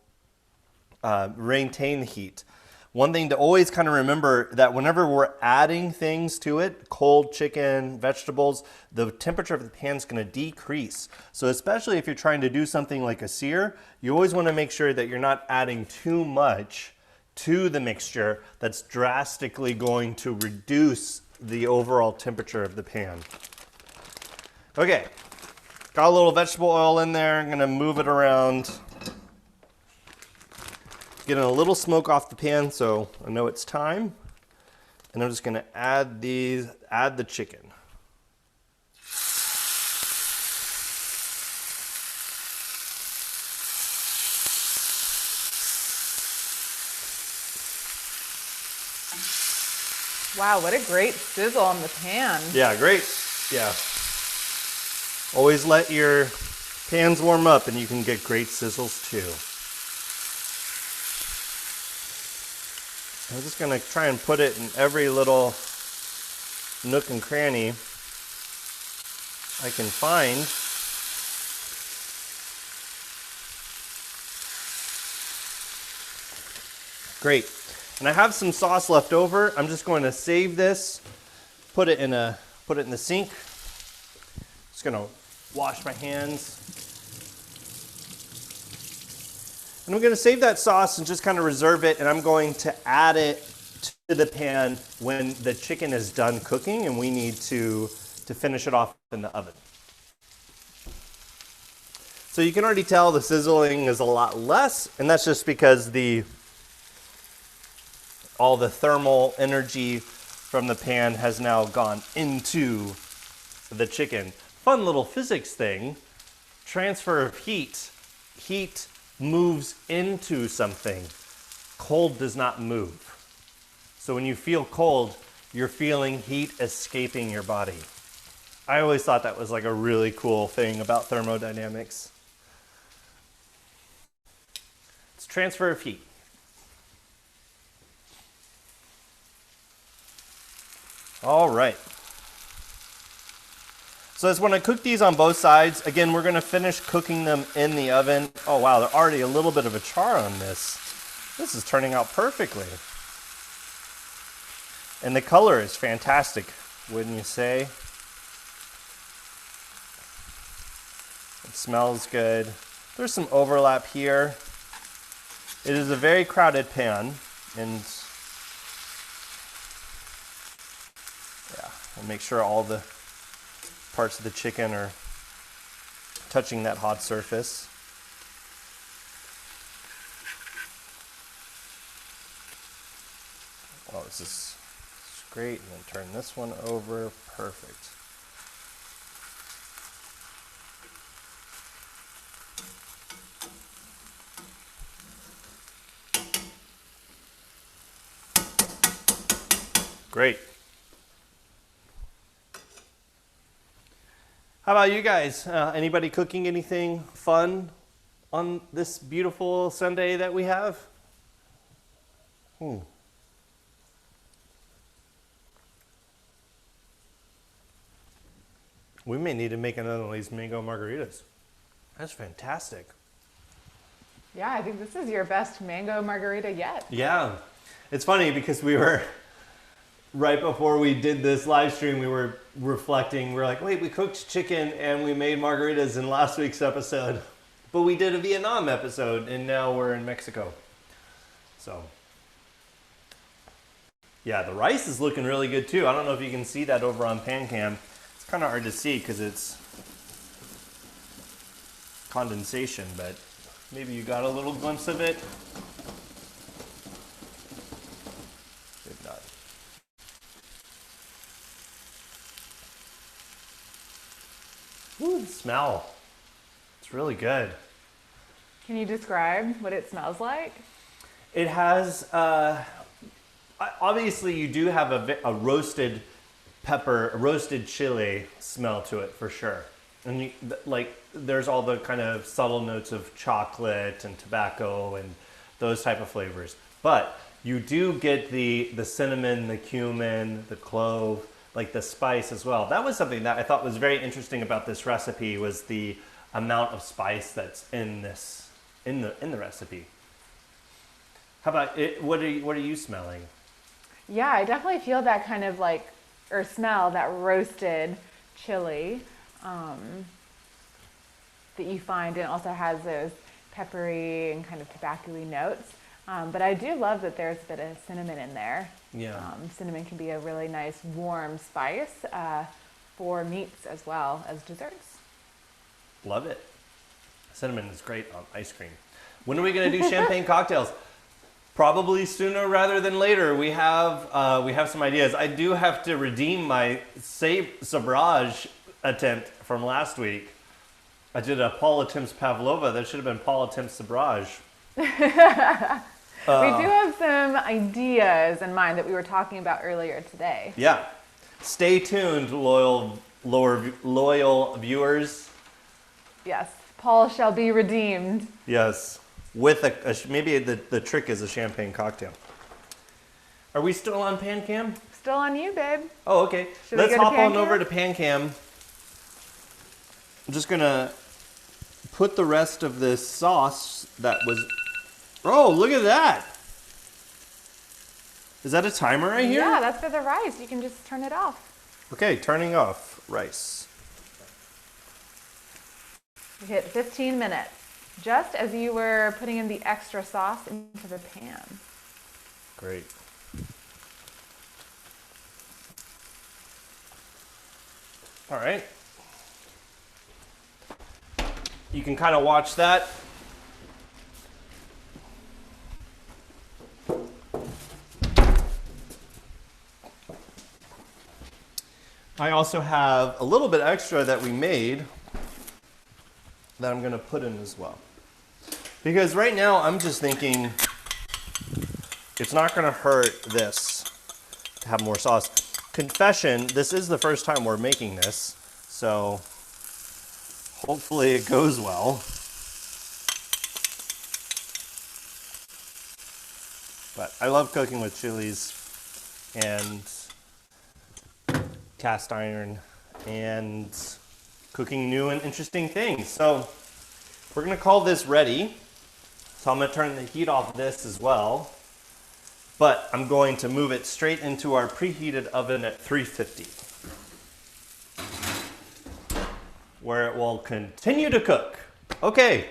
Speaker 1: maintain the heat. One thing to always kind of remember that whenever we're adding things to it, cold chicken, vegetables, the temperature of the pan is going to decrease. So especially if you're trying to do something like a sear, you always want to make sure that you're not adding too much to the mixture that's drastically going to reduce the overall temperature of the pan. Okay, got a little vegetable oil in there. I'm going to move it around. Getting a little smoke off the pan, so I know it's time. And I'm just gonna add the chicken.
Speaker 2: Wow, what a great sizzle on the pan.
Speaker 1: Yeah, great. Yeah. Always let your pans warm up and you can get great sizzles too. I'm just going to try and put it in every little nook and cranny I can find. Great. And I have some sauce left over. I'm just going to save this, put it in the sink. Just going to wash my hands. And I'm going to save that sauce and just kind of reserve it, and I'm going to add it to the pan when the chicken is done cooking and we need to finish it off in the oven. So you can already tell the sizzling is a lot less, and that's just because all the thermal energy from the pan has now gone into the chicken. Fun little physics thing, transfer of heat. Heat moves into something. Cold does not move. So when you feel cold, you're feeling heat escaping your body. I always thought that was like a really cool thing about thermodynamics. It's transfer of heat. All right. So as when I cook these on both sides, again, we're gonna finish cooking them in the oven. Oh wow, there's already a little bit of a char on this. This is turning out perfectly. And the color is fantastic, wouldn't you say? It smells good. There's some overlap here. It is a very crowded pan, and yeah, I'll make sure all the parts of the chicken are touching that hot surface. Oh, this is great. And then turn this one over. Perfect. Great. How about you guys? Anybody cooking anything fun on this beautiful Sunday that we have? We may need to make another one of these mango margaritas. That's fantastic.
Speaker 2: Yeah, I think this is your best mango margarita yet.
Speaker 1: Yeah. It's funny because we were, right before we did this live stream, we were reflecting. We're like, wait, we cooked chicken and we made margaritas in last week's episode. But we did a Vietnam episode and now we're in Mexico. So, yeah, the rice is looking really good too. I don't know if you can see that over on PanCam. It's kind of hard to see because it's condensation, but maybe you got a little glimpse of it. If not. Ooh, the smell. It's really good.
Speaker 2: Can you describe what it smells like?
Speaker 1: It has, obviously you do have a roasted pepper, a roasted chili smell to it for sure. And there's all the kind of subtle notes of chocolate and tobacco and those type of flavors. But you do get the cinnamon, the cumin, the clove, like the spice as well. That was something that I thought was very interesting about this recipe, was the amount of spice that's in the recipe. How about it? What are you smelling?
Speaker 2: Yeah, I definitely feel that kind of like, or smell that roasted chili that you find, and also has those peppery and kind of tobacco-y notes. But I do love that there's a bit of cinnamon in there.
Speaker 1: Yeah.
Speaker 2: Cinnamon can be a really nice warm spice for meats as well as desserts.
Speaker 1: Love it. Cinnamon is great on ice cream. When are we going to do champagne cocktails? Probably sooner rather than later. We have some ideas. I do have to redeem my sabrage attempt from last week. I did a Paul attempts Pavlova. That should have been Paul attempts sabrage.
Speaker 2: We do have some ideas in mind that we were talking about earlier today.
Speaker 1: Yeah. Stay tuned, loyal viewers.
Speaker 2: Yes, Paul shall be redeemed.
Speaker 1: Yes. With maybe the trick is a champagne cocktail. Are we still on PanCam?
Speaker 2: Still on you, babe.
Speaker 1: Oh, okay.
Speaker 2: Should we
Speaker 1: Let's
Speaker 2: go to
Speaker 1: hop on
Speaker 2: PanCam?
Speaker 1: over to PanCam. I'm just gonna put the rest of this sauce that was. Oh, look at that! Is that a timer right here?
Speaker 2: Yeah, that's for the rice. You can just turn it off.
Speaker 1: Okay, turning off rice.
Speaker 2: We hit 15 minutes, just as you were putting in the extra sauce into the pan.
Speaker 1: Great. All right. You can kind of watch that. I also have a little bit extra that we made that I'm going to put in as well. Because right now I'm just thinking it's not going to hurt this to have more sauce. Confession, this is the first time we're making this, so hopefully it goes well. But I love cooking with chilies and cast iron and cooking new and interesting things. So we're gonna call this ready. So I'm gonna turn the heat off this as well. But I'm going to move it straight into our preheated oven at 350, where it will continue to cook. Okay.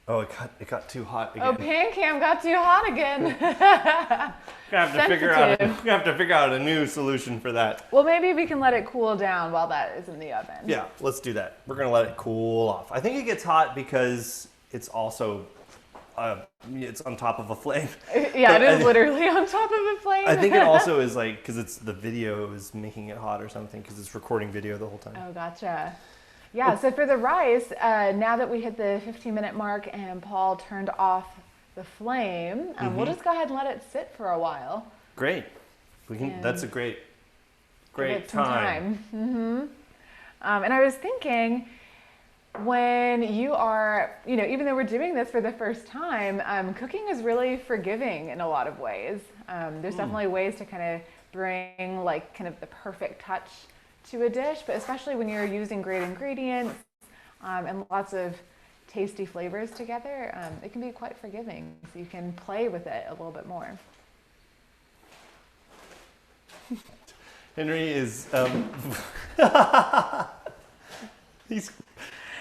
Speaker 1: Oh, it got too hot again.
Speaker 2: Oh, PanCam got too hot again.
Speaker 1: We have to figure out a new solution for that.
Speaker 2: Well, maybe we can let it cool down while that is in the oven.
Speaker 1: Yeah, let's do that. We're gonna let it cool off. I think it gets hot because it's also it's on top of a flame.
Speaker 2: Yeah, it is literally on top of a flame.
Speaker 1: I think it also is like because it's the video is making it hot or something because it's recording video the whole time.
Speaker 2: Oh, gotcha. Yeah, so for the rice, now that we hit the 15-minute mark and Paul turned off the flame, we'll just go ahead and let it sit for a while.
Speaker 1: Great. We can. That's a great
Speaker 2: Give it some
Speaker 1: time.
Speaker 2: And I was thinking, when you are, even though we're doing this for the first time, cooking is really forgiving in a lot of ways. There's definitely ways to kind of bring like kind of the perfect touch to a dish, but especially when you're using great ingredients and lots of tasty flavors together, it can be quite forgiving. So you can play with it a little bit more.
Speaker 1: Henry is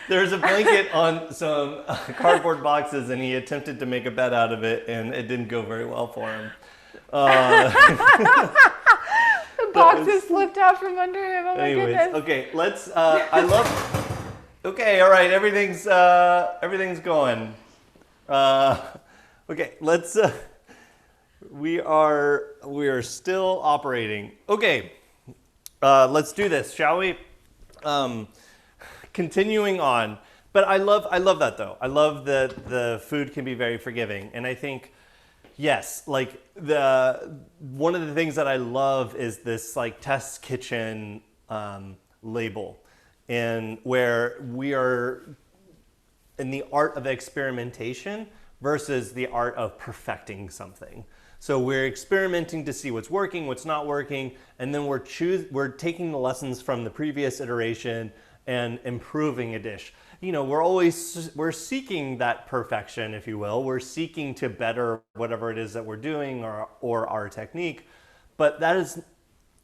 Speaker 1: there's a blanket on some cardboard boxes and he attempted to make a bed out of it and it didn't go very well for him.
Speaker 2: The boxes slipped out from under him. Oh my goodness.
Speaker 1: Okay, let's okay, all right, everything's going. Okay, let's we are still operating. Okay. Let's do this, shall we? Continuing on, but I love that though. I love that the food can be very forgiving, and I think, yes, like one of the things that I love is this like test kitchen label, and where we are in the art of experimentation versus the art of perfecting something. So we're experimenting to see what's working, what's not working, and then we're taking the lessons from the previous iteration and improving a dish. You know, we're seeking that perfection, if you will. We're seeking to better whatever it is that we're doing or our technique, but that is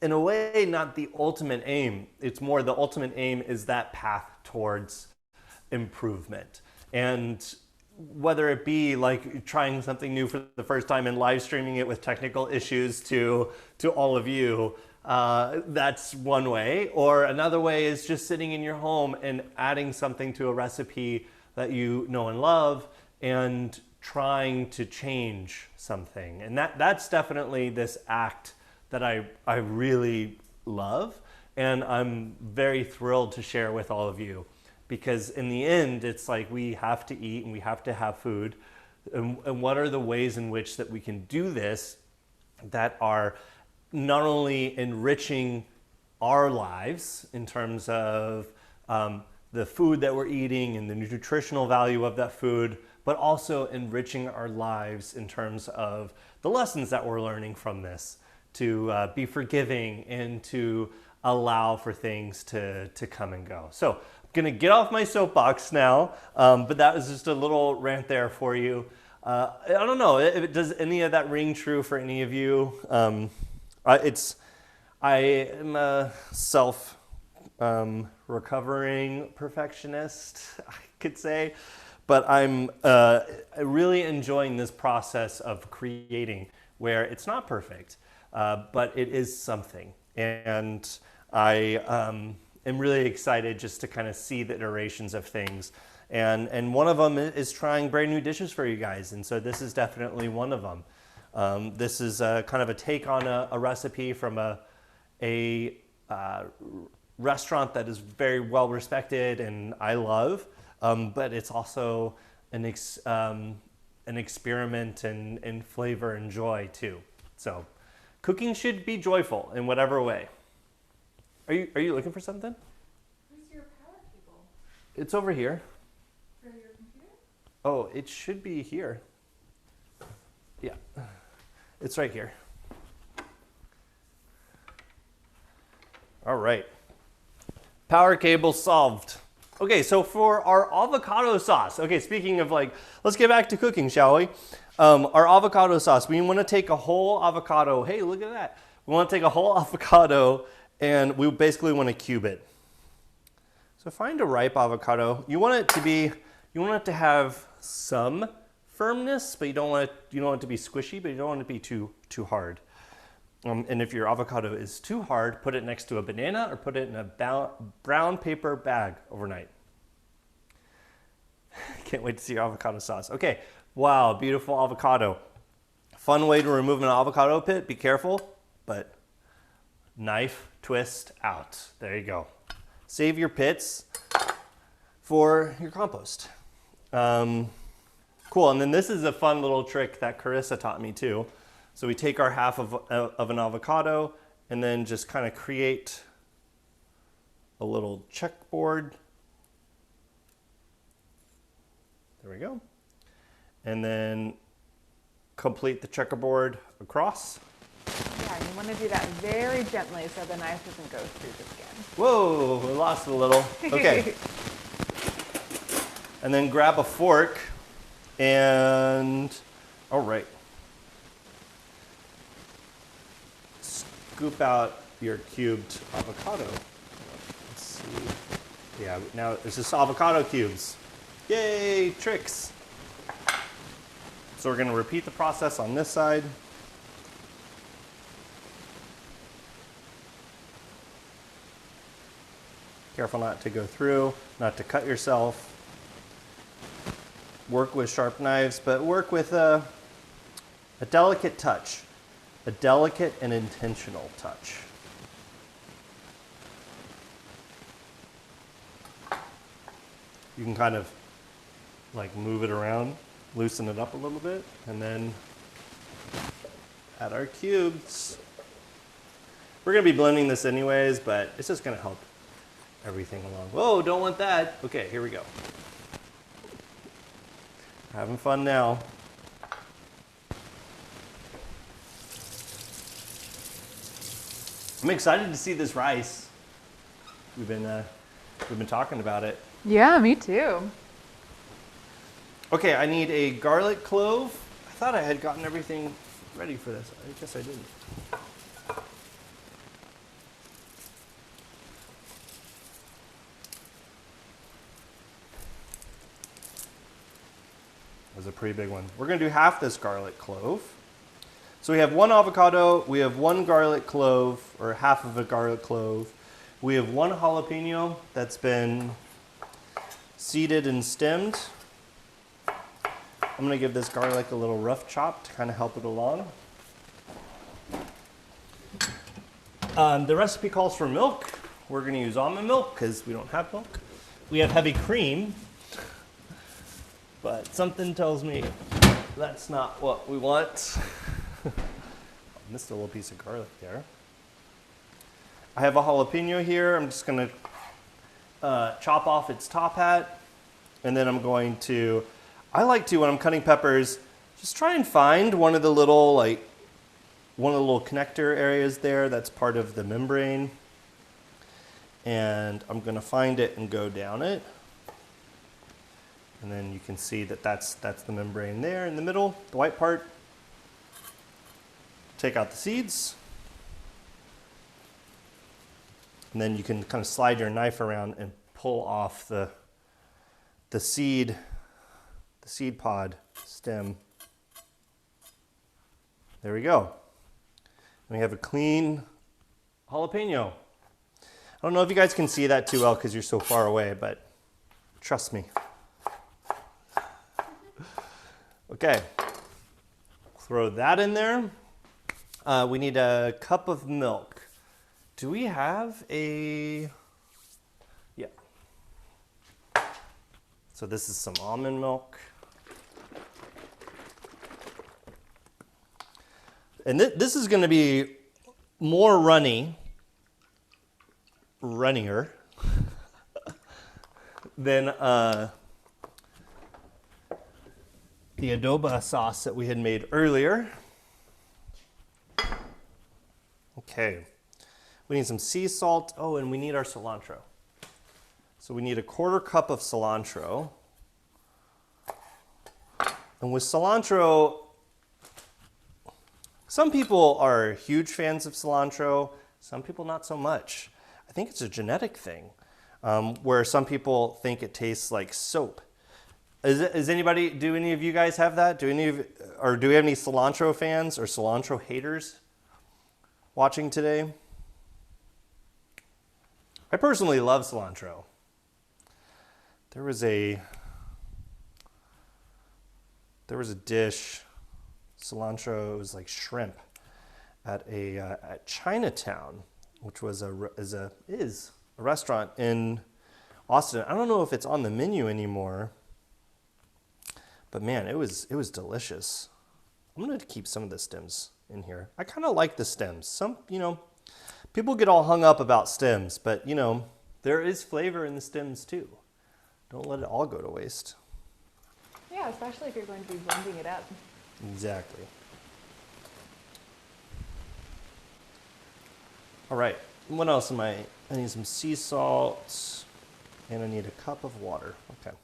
Speaker 1: in a way not the ultimate aim. It's more the ultimate aim is that path towards improvement. And whether it be like trying something new for the first time and live streaming it with technical issues to all of you, that's one way. Or another way is just sitting in your home and adding something to a recipe that you know and love and trying to change something. And that's definitely this act that I really love, and I'm very thrilled to share with all of you, because in the end, it's like we have to eat and we have to have food. And what are the ways in which that we can do this that are not only enriching our lives in terms of the food that we're eating and the nutritional value of that food, but also enriching our lives in terms of the lessons that we're learning from this, to be forgiving and to allow for things to come and go. So I'm gonna get off my soapbox now, but that was just a little rant there for you. I don't know, does any of that ring true for any of you? I am a recovering perfectionist, I could say, but I'm really enjoying this process of creating where it's not perfect, but it is something. And I am really excited just to kind of see the iterations of things. And one of them is trying brand new dishes for you guys. And so this is definitely one of them. This is kind of a take on a recipe from a restaurant that is very well respected and I love, but it's also an experiment in flavor and joy too. So cooking should be joyful in whatever way. Are you looking for something?
Speaker 2: Where's your power cable?
Speaker 1: It's over here.
Speaker 2: For your computer?
Speaker 1: Oh, it should be here. Yeah, it's right here. All right. Power cable solved. Okay, so for our avocado sauce, okay, speaking of like, let's get back to cooking, shall we? Our avocado sauce, we want to take a whole avocado. Hey, look at that. We want to take a whole avocado and we basically want to cube it. So find a ripe avocado. You want it to have some firmness, but you don't want it to be squishy, but you don't want it to be too hard. And if your avocado is too hard, put it next to a banana or put it in a brown paper bag overnight. Can't wait to see your avocado sauce. Okay, wow, beautiful avocado. Fun way to remove an avocado pit, be careful, but knife, twist, out. There you go. Save your pits for your compost. Cool, and then this is a fun little trick that Carissa taught me too. So we take our half of an avocado and then just kind of create a little checkboard. There we go. And then complete the checkerboard across.
Speaker 2: Yeah, you want to do that very gently so the knife doesn't go through the skin.
Speaker 1: Whoa, we lost a little. Okay. And then grab a fork and, all right. Scoop out your cubed avocado. Let's see. Yeah, now it's just avocado cubes. Yay, tricks. So we're gonna repeat the process on this side. Careful not to go through, not to cut yourself. Work with sharp knives, but work with a delicate touch. A delicate and intentional touch. You can kind of like move it around, loosen it up a little bit, and then add our cubes. We're gonna be blending this anyways, but it's just gonna help everything along. Whoa, don't want that. Okay, here we go. Having fun now. I'm excited to see this rice. We've been We've been talking about it.
Speaker 2: Yeah, me too.
Speaker 1: Okay, I need a garlic clove. I thought I had gotten everything ready for this. I guess I didn't. That was a pretty big one. We're gonna do half this garlic clove. So we have one avocado, we have one garlic clove, or half of a garlic clove. We have one jalapeno that's been seeded and stemmed. I'm gonna give this garlic a little rough chop to kind of help it along. The recipe calls for milk. We're gonna use almond milk because we don't have milk. We have heavy cream, but something tells me that's not what we want. I missed a little piece of garlic there. I have a jalapeno here. I'm just gonna chop off its top hat, and then I'm going to, I like to, when I'm cutting peppers, just try and find one of the little connector areas there that's part of the membrane. And I'm gonna find it and go down it. And then you can see that that's the membrane there in the middle, the white part. Take out the seeds. And then you can kind of slide your knife around and pull off the seed pod stem. There we go. And we have a clean jalapeno. I don't know if you guys can see that too well because you're so far away, but trust me. Okay, throw that in there. We need a cup of milk. Do we have a, yeah. So this is some almond milk. And this is gonna be more runnier than the adobo sauce that we had made earlier. Okay, we need some sea salt. Oh, and we need our cilantro. So we need a 1/4 cup of cilantro. And with cilantro, some people are huge fans of cilantro, some people not so much. I think it's a genetic thing, where some people think it tastes like soap. Is anybody, do any of you guys have that? Do we have any cilantro fans or cilantro haters watching today? I personally love cilantro. There was a dish, cilantro, it was like shrimp at Chinatown, which was is a restaurant in Austin. I don't know if it's on the menu anymore. But man, it was delicious. I'm gonna keep some of the stems in here. I kind of like the stems. Some, people get all hung up about stems, but there is flavor in the stems too. Don't let it all go to waste.
Speaker 2: Yeah, especially if you're going to be blending it up.
Speaker 1: Exactly. All right, what else am I need some sea salt, and I need a cup of water. Okay.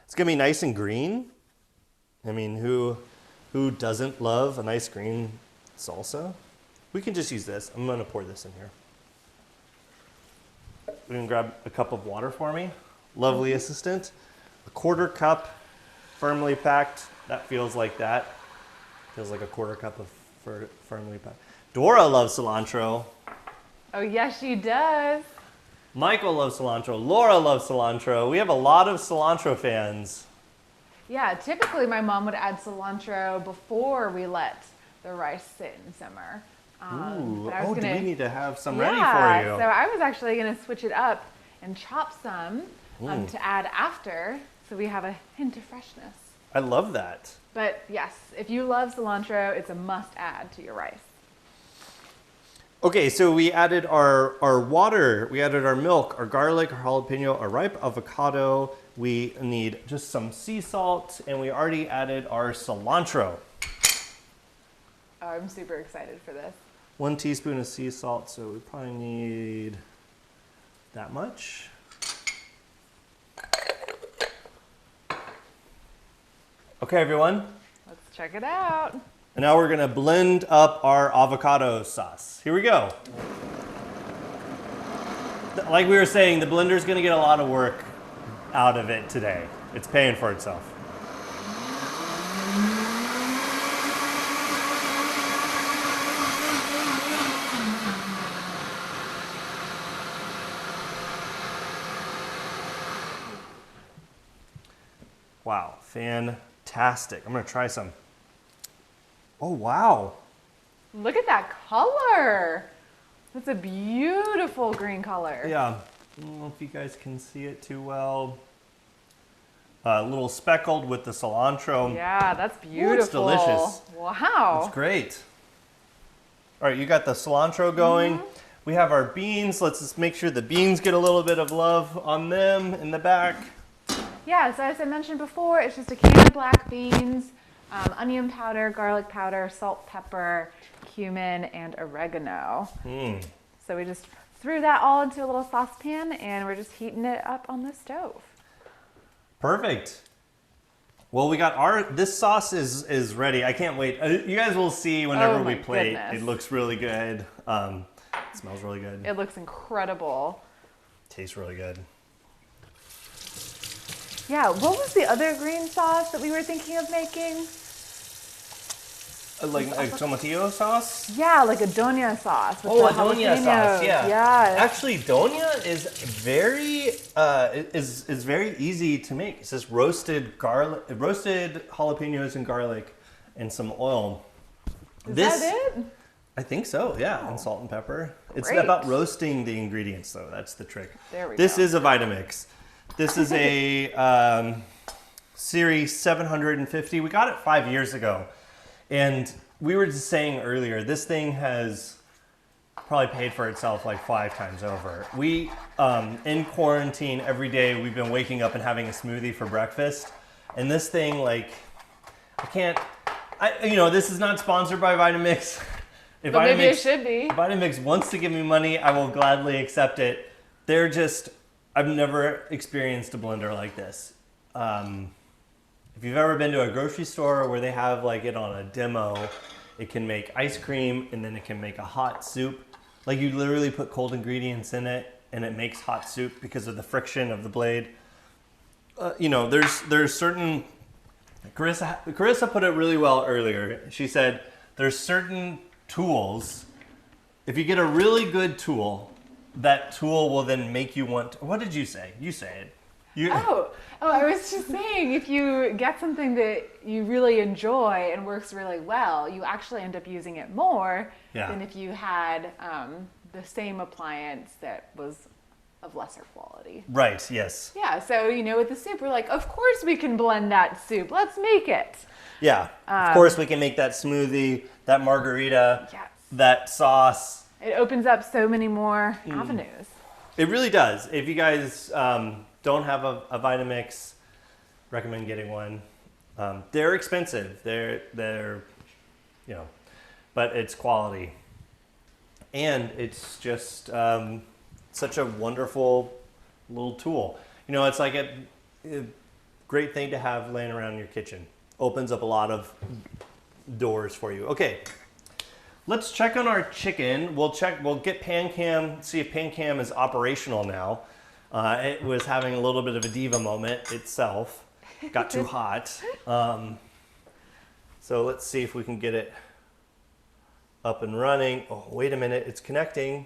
Speaker 1: It's gonna be nice and green. I mean, who doesn't love a nice green salsa? We can just use this. I'm gonna pour this in here. You can grab a cup of water for me. Lovely assistant. A 1/4 cup, firmly packed. That feels like that. Feels like a 1/4 cup of firmly packed. Dora loves cilantro.
Speaker 2: Oh, yes, she does.
Speaker 1: Michael loves cilantro. Laura loves cilantro. We have a lot of cilantro fans.
Speaker 2: Yeah, typically my mom would add cilantro before we let the rice sit and simmer.
Speaker 1: Ooh, do we need to have some ready for you?
Speaker 2: So I was actually going to switch it up and chop some to add after, so we have a hint of freshness.
Speaker 1: I love that.
Speaker 2: But yes, if you love cilantro, it's a must add to your rice.
Speaker 1: Okay, so we added our water, we added our milk, our garlic, our jalapeno, our ripe avocado. We need just some sea salt, and we already added our cilantro.
Speaker 2: Oh, I'm super excited for this.
Speaker 1: 1 teaspoon of sea salt, so we probably need that much. Okay, everyone.
Speaker 2: Let's check it out.
Speaker 1: And now we're gonna blend up our avocado sauce. Here we go. Like we were saying, the blender's gonna get a lot of work out of it today. It's paying for itself. Wow, fantastic. I'm gonna try some. Oh, wow.
Speaker 2: Look at that color. That's a beautiful green color.
Speaker 1: Yeah, I don't know if you guys can see it too well. A little speckled with the cilantro.
Speaker 2: Yeah, that's beautiful.
Speaker 1: Ooh, it's delicious.
Speaker 2: Wow.
Speaker 1: It's great. All right, you got the cilantro going.
Speaker 2: Mm-hmm.
Speaker 1: We have our beans. Let's just make sure the beans get a little bit of love on them in the back.
Speaker 2: Yeah, so as I mentioned before, it's just a can of black beans, onion powder, garlic powder, salt, pepper, cumin, and oregano. So we just threw that all into a little saucepan and we're just heating it up on the stove.
Speaker 1: Perfect. Well, we got this sauce is ready. I can't wait. You guys will see whenever
Speaker 2: Oh
Speaker 1: we
Speaker 2: my
Speaker 1: plate.
Speaker 2: goodness.
Speaker 1: It looks really good. It smells really good.
Speaker 2: It looks incredible.
Speaker 1: Tastes really good.
Speaker 2: Yeah, what was the other green sauce that we were thinking of making?
Speaker 1: Like tomatillo sauce?
Speaker 2: Yeah, like a doña sauce. With
Speaker 1: Oh,
Speaker 2: the
Speaker 1: a doña sauce,
Speaker 2: jalapenos.
Speaker 1: yeah.
Speaker 2: Yeah.
Speaker 1: Actually, doña is very is very easy to make. It's just roasted jalapenos and garlic, and some oil.
Speaker 2: Is that it?
Speaker 1: I think so. Yeah, and salt and pepper. It's
Speaker 2: Great.
Speaker 1: about roasting the ingredients, though. That's the trick.
Speaker 2: There we
Speaker 1: This
Speaker 2: go.
Speaker 1: is a Vitamix. This is a Series 750. We got it 5 years ago. And we were just saying earlier, this thing has probably paid for itself like 5 times over. We, in quarantine, every day we've been waking up and having a smoothie for breakfast. And this thing, like, this is not sponsored by Vitamix. If
Speaker 2: But maybe it should be.
Speaker 1: If Vitamix wants to give me money, I will gladly accept it. I've never experienced a blender like this. If you've ever been to a grocery store where they have like it on a demo, it can make ice cream and then it can make a hot soup. Like you literally put cold ingredients in it and it makes hot soup because of the friction of the blade. There's certain, Carissa put it really well earlier. She said there's certain tools, if you get a really good tool, that tool will then make you want, what did you say? You say it.
Speaker 2: Oh, I was just saying, if you get something that you really enjoy and works really well, you actually end up using it more than if you had the same appliance that was of lesser quality.
Speaker 1: Right, yes.
Speaker 2: Yeah, so, with the soup, we're like, of course we can blend that soup. Let's make it.
Speaker 1: Yeah, of course we can make that smoothie, that margarita,
Speaker 2: Yes.
Speaker 1: that sauce.
Speaker 2: It opens up so many more avenues.
Speaker 1: It really does. If you guys don't have a Vitamix, recommend getting one. They're expensive. They're but it's quality. And it's just such a wonderful little tool. It's like a great thing to have laying around in your kitchen. Opens up a lot of doors for you. Okay. Let's check on our chicken. We'll get PanCam, see if PanCam is operational now. It was having a little bit of a diva moment itself. Got too hot. So let's see if we can get it up and running. Oh, wait a minute, it's connecting.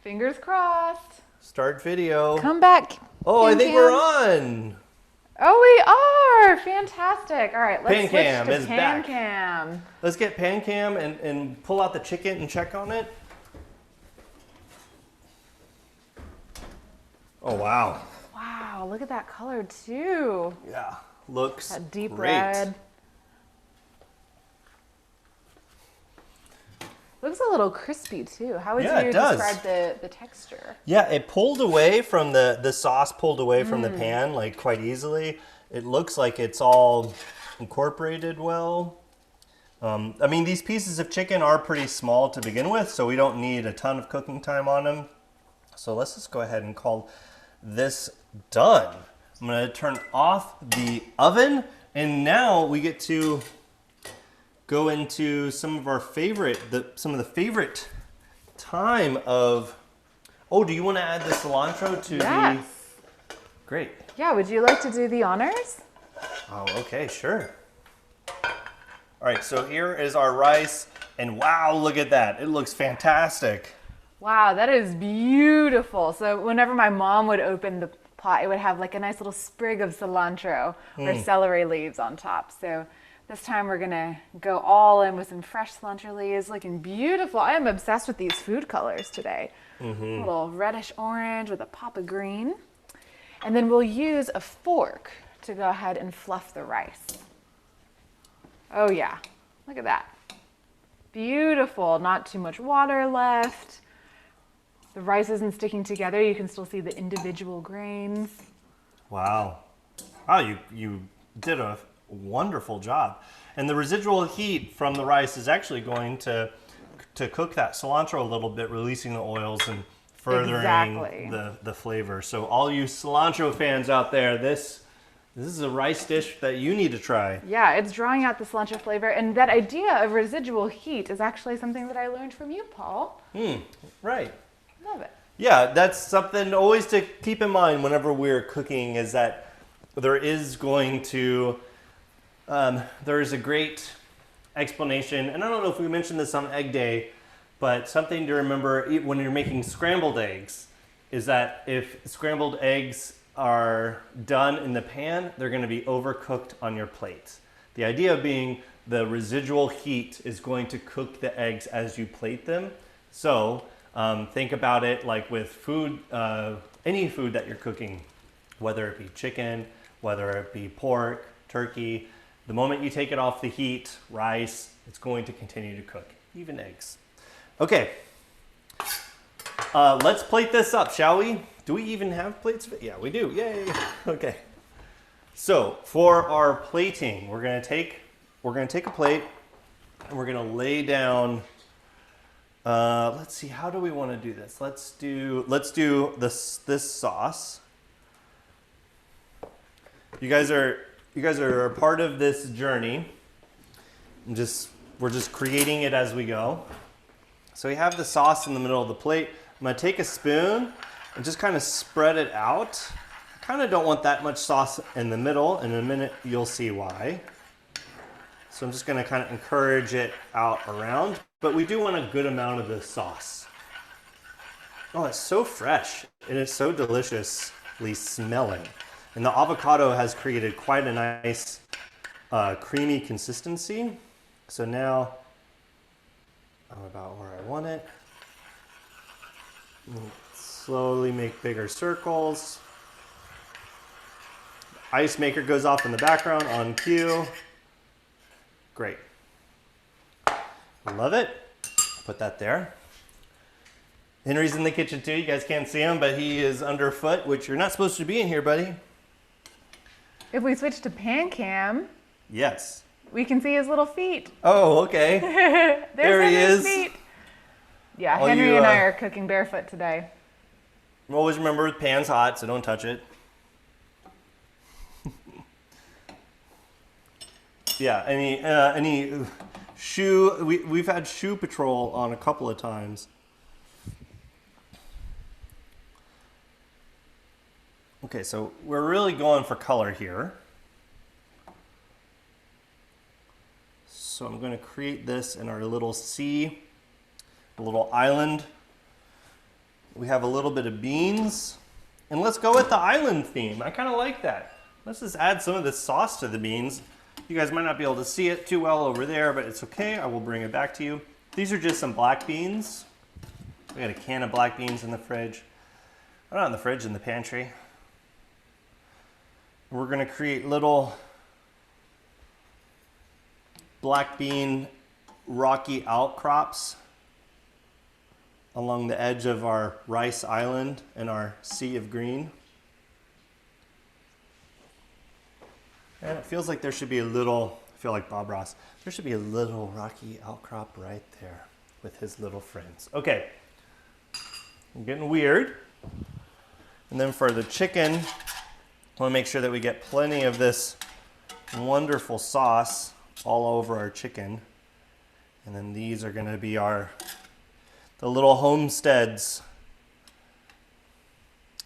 Speaker 2: Fingers crossed.
Speaker 1: Start video.
Speaker 2: Come back.
Speaker 1: Oh, I think
Speaker 2: PanCam.
Speaker 1: we're on.
Speaker 2: Oh, we are! Fantastic. All right, let's
Speaker 1: PanCam
Speaker 2: switch
Speaker 1: is
Speaker 2: to
Speaker 1: back.
Speaker 2: PanCam.
Speaker 1: Let's get PanCam and pull out the chicken and check on it. Oh, wow.
Speaker 2: Wow, look at that color too.
Speaker 1: Yeah, looks
Speaker 2: That deep
Speaker 1: great.
Speaker 2: red. Looks a little crispy too. How would
Speaker 1: Yeah,
Speaker 2: you
Speaker 1: it does.
Speaker 2: describe the texture?
Speaker 1: Yeah, it pulled away from the sauce pulled away from the pan like quite easily. It looks like it's all incorporated well. I mean, these pieces of chicken are pretty small to begin with, so we don't need a ton of cooking time on them. So let's just go ahead and call this done. I'm gonna turn off the oven, and now we get to go into some of our favorite, some of the favorite time of, oh, do you wanna add the cilantro to
Speaker 2: Yes.
Speaker 1: the, great.
Speaker 2: Yeah, would you like to do the honors?
Speaker 1: Oh, okay, sure. All right, so here is our rice, and wow, look at that. It looks fantastic.
Speaker 2: Wow, that is beautiful. So whenever my mom would open the pot, it would have like a nice little sprig of cilantro or celery leaves on top. So this time we're gonna go all in with some fresh cilantro leaves, looking beautiful. I am obsessed with these food colors today. A little reddish orange with a pop of green. And then we'll use a fork to go ahead and fluff the rice. Oh yeah, look at that. Beautiful, not too much water left. The rice isn't sticking together. You can still see the individual grains.
Speaker 1: Wow. Wow, you did a wonderful job. And the residual heat from the rice is actually going to cook that cilantro a little bit, releasing the oils and furthering the flavor. So all you cilantro fans out there, this is a rice dish that you need to try.
Speaker 2: Yeah, it's drawing out the cilantro flavor. And that idea of residual heat is actually something that I learned from you, Paul.
Speaker 1: Right.
Speaker 2: Love it.
Speaker 1: Yeah, that's something always to keep in mind whenever we're cooking, is that there is going to, there is a great explanation, and I don't know if we mentioned this on Egg Day, but something to remember when you're making scrambled eggs is that if scrambled eggs are done in the pan, they're going to be overcooked on your plate. The idea being the residual heat is going to cook the eggs as you plate them. So think about it like with food, any food that you're cooking, whether it be chicken, whether it be pork, turkey. The moment you take it off the heat, rice, it's going to continue to cook, even eggs. Okay, let's plate this up, shall we? Do we even have plates? Yeah, we do. Yay. Okay. So for our plating, we're gonna take a plate and we're gonna lay down. Let's see. How do we want to do this? Let's do this sauce. You guys are a part of this journey. We're just creating it as we go. So we have the sauce in the middle of the plate. I'm gonna take a spoon and just kind of spread it out. I kind of don't want that much sauce in the middle. In a minute, you'll see why. So I'm just gonna kind of encourage it out around, but we do want a good amount of the sauce. Oh, it's so fresh and it's so deliciously smelling. And the avocado has created quite a nice creamy consistency. So now I'm about where I want it. Slowly make bigger circles. Ice maker goes off in the background on cue. Great. Love it. Put that there. Henry's in the kitchen too. You guys can't see him, but he is underfoot, which you're not supposed to be in here, buddy.
Speaker 2: If we switch to pan cam,
Speaker 1: Yes.
Speaker 2: we can see his little feet.
Speaker 1: Oh, okay. There he
Speaker 2: Henry's
Speaker 1: is.
Speaker 2: feet. Yeah,
Speaker 1: All
Speaker 2: Henry
Speaker 1: you,
Speaker 2: and I are cooking barefoot today.
Speaker 1: Always remember the pan's hot, so don't touch it. Yeah, any shoe, we've had shoe patrol on a couple of times. Okay, so we're really going for color here. So I'm going to create this in our little sea, a little island. We have a little bit of beans, and let's go with the island theme. I kind of like that. Let's just add some of this sauce to the beans. You guys might not be able to see it too well over there, but it's okay. I will bring it back to you. These are just some black beans. We got a can of black beans in the fridge. Not in the fridge, in the pantry. We're gonna create little black bean rocky outcrops along the edge of our rice island and our sea of green. And it feels like there should be a little feel like Bob Ross. There should be a little rocky outcrop right there with his little friends. Okay, I'm getting weird. And then for the chicken, I want to make sure that we get plenty of this wonderful sauce all over our chicken. And then these are going to be the little homesteads.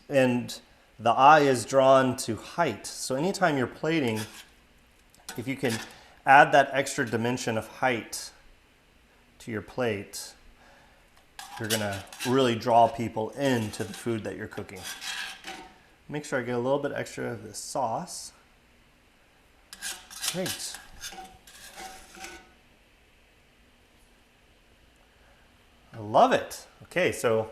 Speaker 1: And the eye is drawn to height. So anytime you're plating, if you can add that extra dimension of height to your plate, you're gonna really draw people into the food that you're cooking. Make sure I get a little bit extra of this sauce. Great. I love it. Okay, so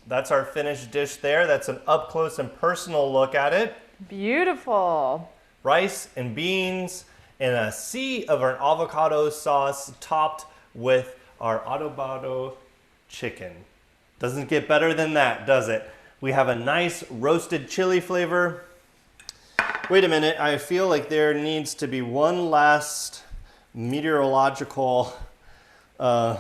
Speaker 1: that's our finished dish there. That's an up close and personal look at it.
Speaker 2: Beautiful.
Speaker 1: Rice and beans and a sea of our avocado sauce topped with our adobado chicken. Doesn't get better than that, does it? We have a nice roasted chili flavor. Wait a minute, I feel like there needs to be one last meteorological what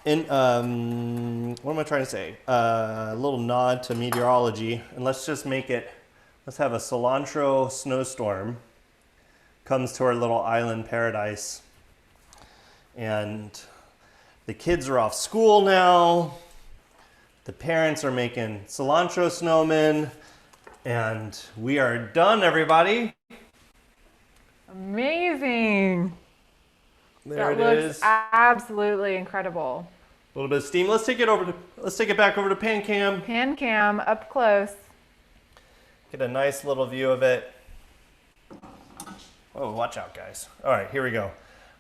Speaker 1: am I trying to say? A little nod to meteorology, and let's just make it, let's have a cilantro snowstorm comes to our little island paradise. And the kids are off school now. The parents are making cilantro snowmen, and we are done, everybody.
Speaker 2: Amazing.
Speaker 1: There
Speaker 2: That
Speaker 1: it
Speaker 2: looks
Speaker 1: is.
Speaker 2: absolutely incredible.
Speaker 1: A little bit of steam. Let's take it back over to pan cam.
Speaker 2: Pan cam up close.
Speaker 1: Get a nice little view of it. Oh, watch out, guys. All right, here we go.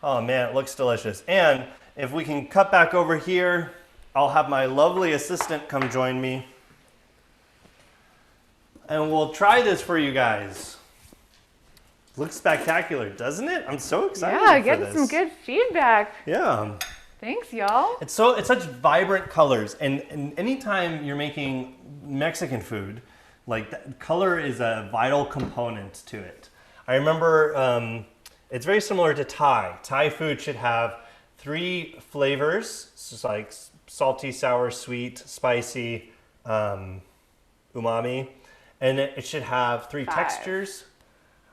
Speaker 1: Oh man, it looks delicious. And if we can cut back over here, I'll have my lovely assistant come join me. And we'll try this for you guys. Looks spectacular, doesn't it? I'm so excited
Speaker 2: Yeah,
Speaker 1: for
Speaker 2: getting
Speaker 1: this.
Speaker 2: some good feedback.
Speaker 1: Yeah.
Speaker 2: Thanks, y'all.
Speaker 1: It's such vibrant colors, and anytime you're making Mexican food, like that, color is a vital component to it. I remember it's very similar to Thai. Thai food should have 3 flavors, so like salty, sour, sweet, spicy, umami, and it should have 3
Speaker 2: 5.
Speaker 1: textures.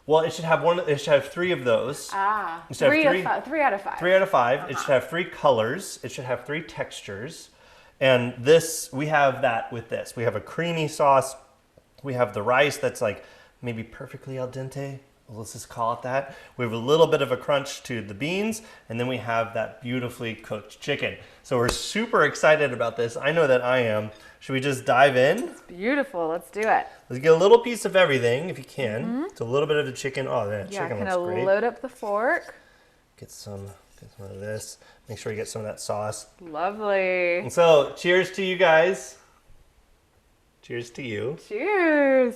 Speaker 1: Well, it should have It should have 3 of those.
Speaker 2: Ah,
Speaker 1: It should have
Speaker 2: 3 out of 5.
Speaker 1: 3 out of 5. It should have 3 colors. It should have 3 textures. And this, we have that with this. We have a creamy sauce. We have the rice that's like maybe perfectly al dente. Let's just call it that. We have a little bit of a crunch to the beans, and then we have that beautifully cooked chicken. So we're super excited about this. I know that I am. Should we just dive in?
Speaker 2: Beautiful. Let's do it.
Speaker 1: Let's get a little piece of everything if you can. It's a little bit of the chicken. Oh, that
Speaker 2: Yeah,
Speaker 1: chicken
Speaker 2: kind
Speaker 1: looks
Speaker 2: of
Speaker 1: great.
Speaker 2: load up the fork.
Speaker 1: Get some of this. Make sure you get some of that sauce.
Speaker 2: Lovely.
Speaker 1: And so, cheers to you guys. Cheers to you.
Speaker 2: Cheers.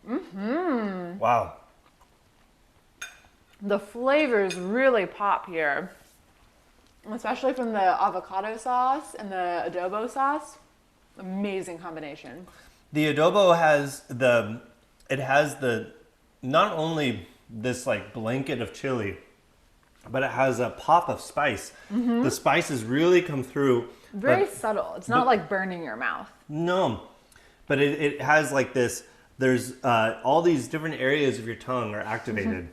Speaker 1: Wow.
Speaker 2: The flavors really pop here, especially from the avocado sauce and the adobo sauce. Amazing combination.
Speaker 1: The adobo has not only this like blanket of chili, but it has a pop of spice. The spices really come through.
Speaker 2: Very
Speaker 1: but-
Speaker 2: subtle. It's not like burning your mouth.
Speaker 1: No, but it has like this, there's all these different areas of your tongue are activated.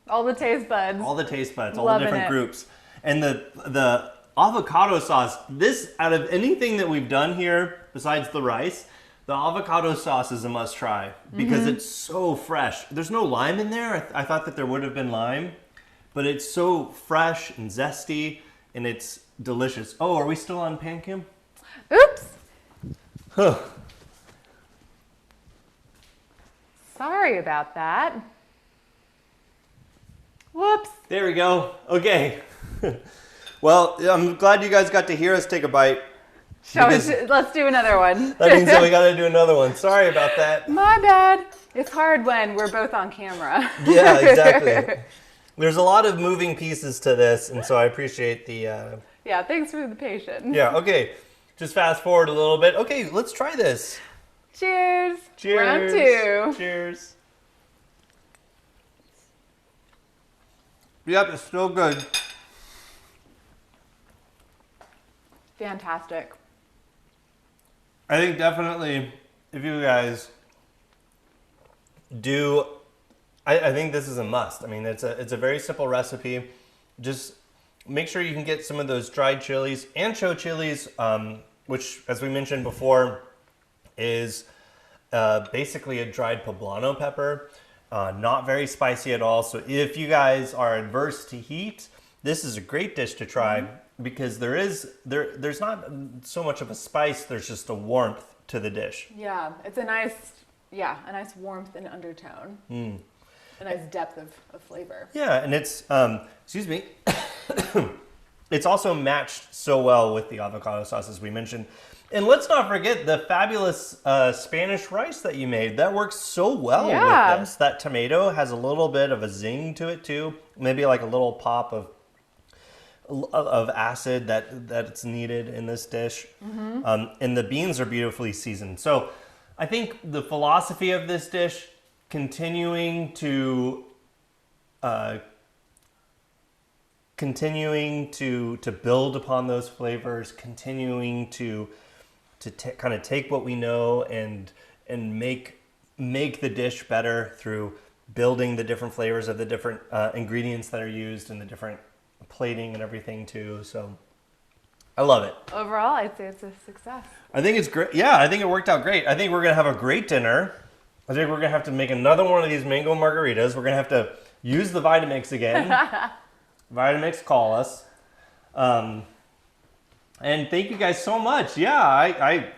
Speaker 2: All the taste buds.
Speaker 1: All the taste buds, all
Speaker 2: Loving
Speaker 1: the different
Speaker 2: it.
Speaker 1: groups. And the avocado sauce, this, out of anything that we've done here, besides the rice, the avocado sauce is a must try because it's so fresh. There's no lime in there. I thought that there would have been lime, but it's so fresh and zesty and it's delicious. Oh, are we still on pan cam?
Speaker 2: Oops.
Speaker 1: Huh.
Speaker 2: Sorry about that. Whoops.
Speaker 1: There we go. Okay. Well, I'm glad you guys got to hear us take a bite.
Speaker 2: Let's do another one.
Speaker 1: That means that we got to do another one. Sorry about that.
Speaker 2: My bad. It's hard when we're both on camera.
Speaker 1: Yeah, exactly. There's a lot of moving pieces to this, and so I appreciate the...
Speaker 2: Yeah, thanks for the patience.
Speaker 1: Yeah, okay. Just fast forward a little bit. Okay, let's try this.
Speaker 2: Cheers.
Speaker 1: Cheers.
Speaker 2: Round 2.
Speaker 1: Cheers. Yep, it's still good.
Speaker 2: Fantastic.
Speaker 1: I think definitely if you guys do, I think this is a must. I mean, it's a very simple recipe. Just make sure you can get some of those dried chilies, ancho chilies, which, as we mentioned before, is basically a dried poblano pepper. Not very spicy at all. So if you guys are adverse to heat, this is a great dish to try because there's not so much of a spice. There's just a warmth to the dish.
Speaker 2: Yeah, it's a nice warmth and undertone. A nice depth of flavor.
Speaker 1: Yeah, and it's excuse me. It's also matched so well with the avocado sauce, as we mentioned. And let's not forget the fabulous Spanish rice that you made. That works so well with this. That tomato has a little bit of a zing to it too. Maybe like a little pop of acid that's needed in this dish. And the beans are beautifully seasoned. So I think the philosophy of this dish, continuing to build upon those flavors, continuing to kind of take what we know and make the dish better through building the different flavors of the different ingredients that are used and the different plating and everything too. So I love it.
Speaker 2: Overall, I'd say it's a success.
Speaker 1: I think it's great. Yeah, I think it worked out great. I think we're going to have a great dinner. I think we're going to have to make another one of these mango margaritas. We're going to have to use the Vitamix again. Vitamix, call us. And thank you guys so much. Yeah, I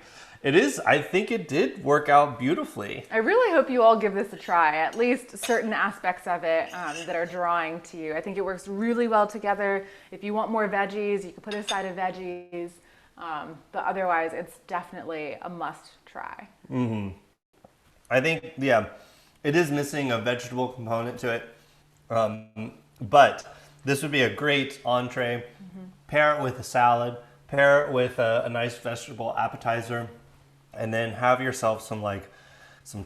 Speaker 1: think it did work out beautifully.
Speaker 2: I really hope you all give this a try, at least certain aspects of it that are drawing to you. I think it works really well together. If you want more veggies, you can put a side of veggies. But otherwise, it's definitely a must try.
Speaker 1: I think, yeah, it is missing a vegetable component to it. But this would be a great entree. Pair it with a salad. Pair it with a nice vegetable appetizer. And then have yourself some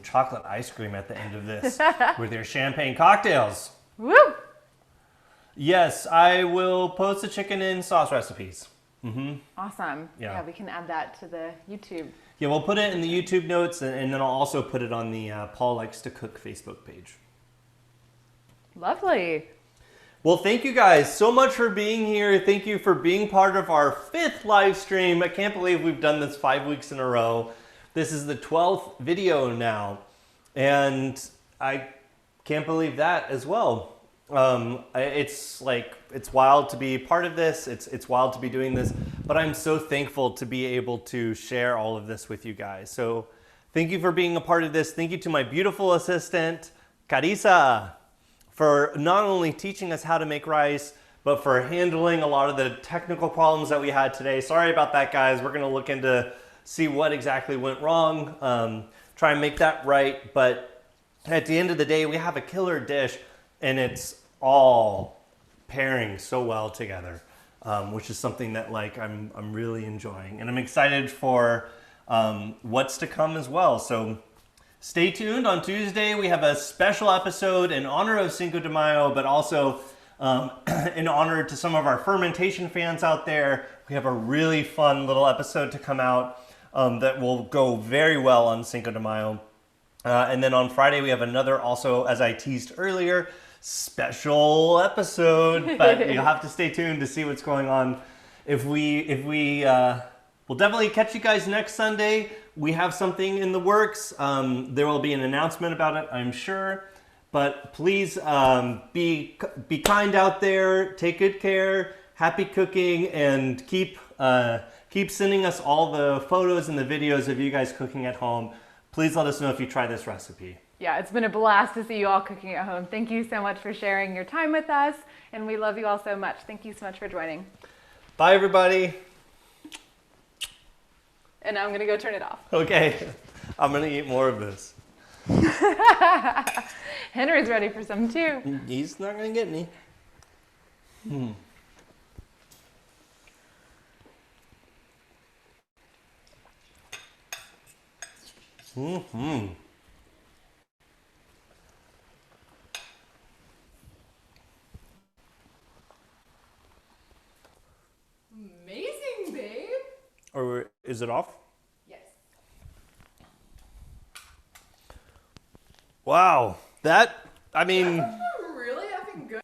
Speaker 1: chocolate ice cream at the end of this with your champagne cocktails.
Speaker 2: Woo!
Speaker 1: Yes, I will post the chicken and sauce recipes.
Speaker 2: Awesome.
Speaker 1: Yeah.
Speaker 2: Yeah, we can add that to the YouTube.
Speaker 1: Yeah, we'll put it in the YouTube notes, and then I'll also put it on the Paul Likes to Cook Facebook page.
Speaker 2: Lovely.
Speaker 1: Well, thank you guys so much for being here. Thank you for being part of our 5th live stream. I can't believe we've done this 5 weeks in a row. This is the 12th video now, and I can't believe that as well. It's wild to be part of this. It's wild to be doing this, but I'm so thankful to be able to share all of this with you guys. So thank you for being a part of this. Thank you to my beautiful assistant, Carissa, for not only teaching us how to make rice, but for handling a lot of the technical problems that we had today. Sorry about that, guys. We're going to look into see what exactly went wrong, try and make that right. But at the end of the day, we have a killer dish, and it's all pairing so well together, which is something that I'm really enjoying, and I'm excited for what's to come as well. So stay tuned. On Tuesday, we have a special episode in honor of Cinco de Mayo, but also in honor to some of our fermentation fans out there. We have a really fun little episode to come out that will go very well on Cinco de Mayo. And then on Friday, we have another, also, as I teased earlier, special episode, but you'll have to stay tuned to see what's going on. We'll definitely catch you guys next Sunday. We have something in the works. There will be an announcement about it, I'm sure. But please be kind out there. Take good care. Happy cooking, and keep sending us all the photos and the videos of you guys cooking at home. Please let us know if you try this recipe.
Speaker 2: Yeah, it's been a blast to see you all cooking at home. Thank you so much for sharing your time with us, and we love you all so much. Thank you so much for joining.
Speaker 1: Bye, everybody.
Speaker 2: And now I'm going to go turn it off.
Speaker 1: Okay, I'm going to eat more of this.
Speaker 2: Henry's ready for some too.
Speaker 1: He's not going to get any. Mm-hmm.
Speaker 2: Amazing, babe.
Speaker 1: Or is it off?
Speaker 2: Yes.
Speaker 1: Wow. I mean,
Speaker 2: Really effing good.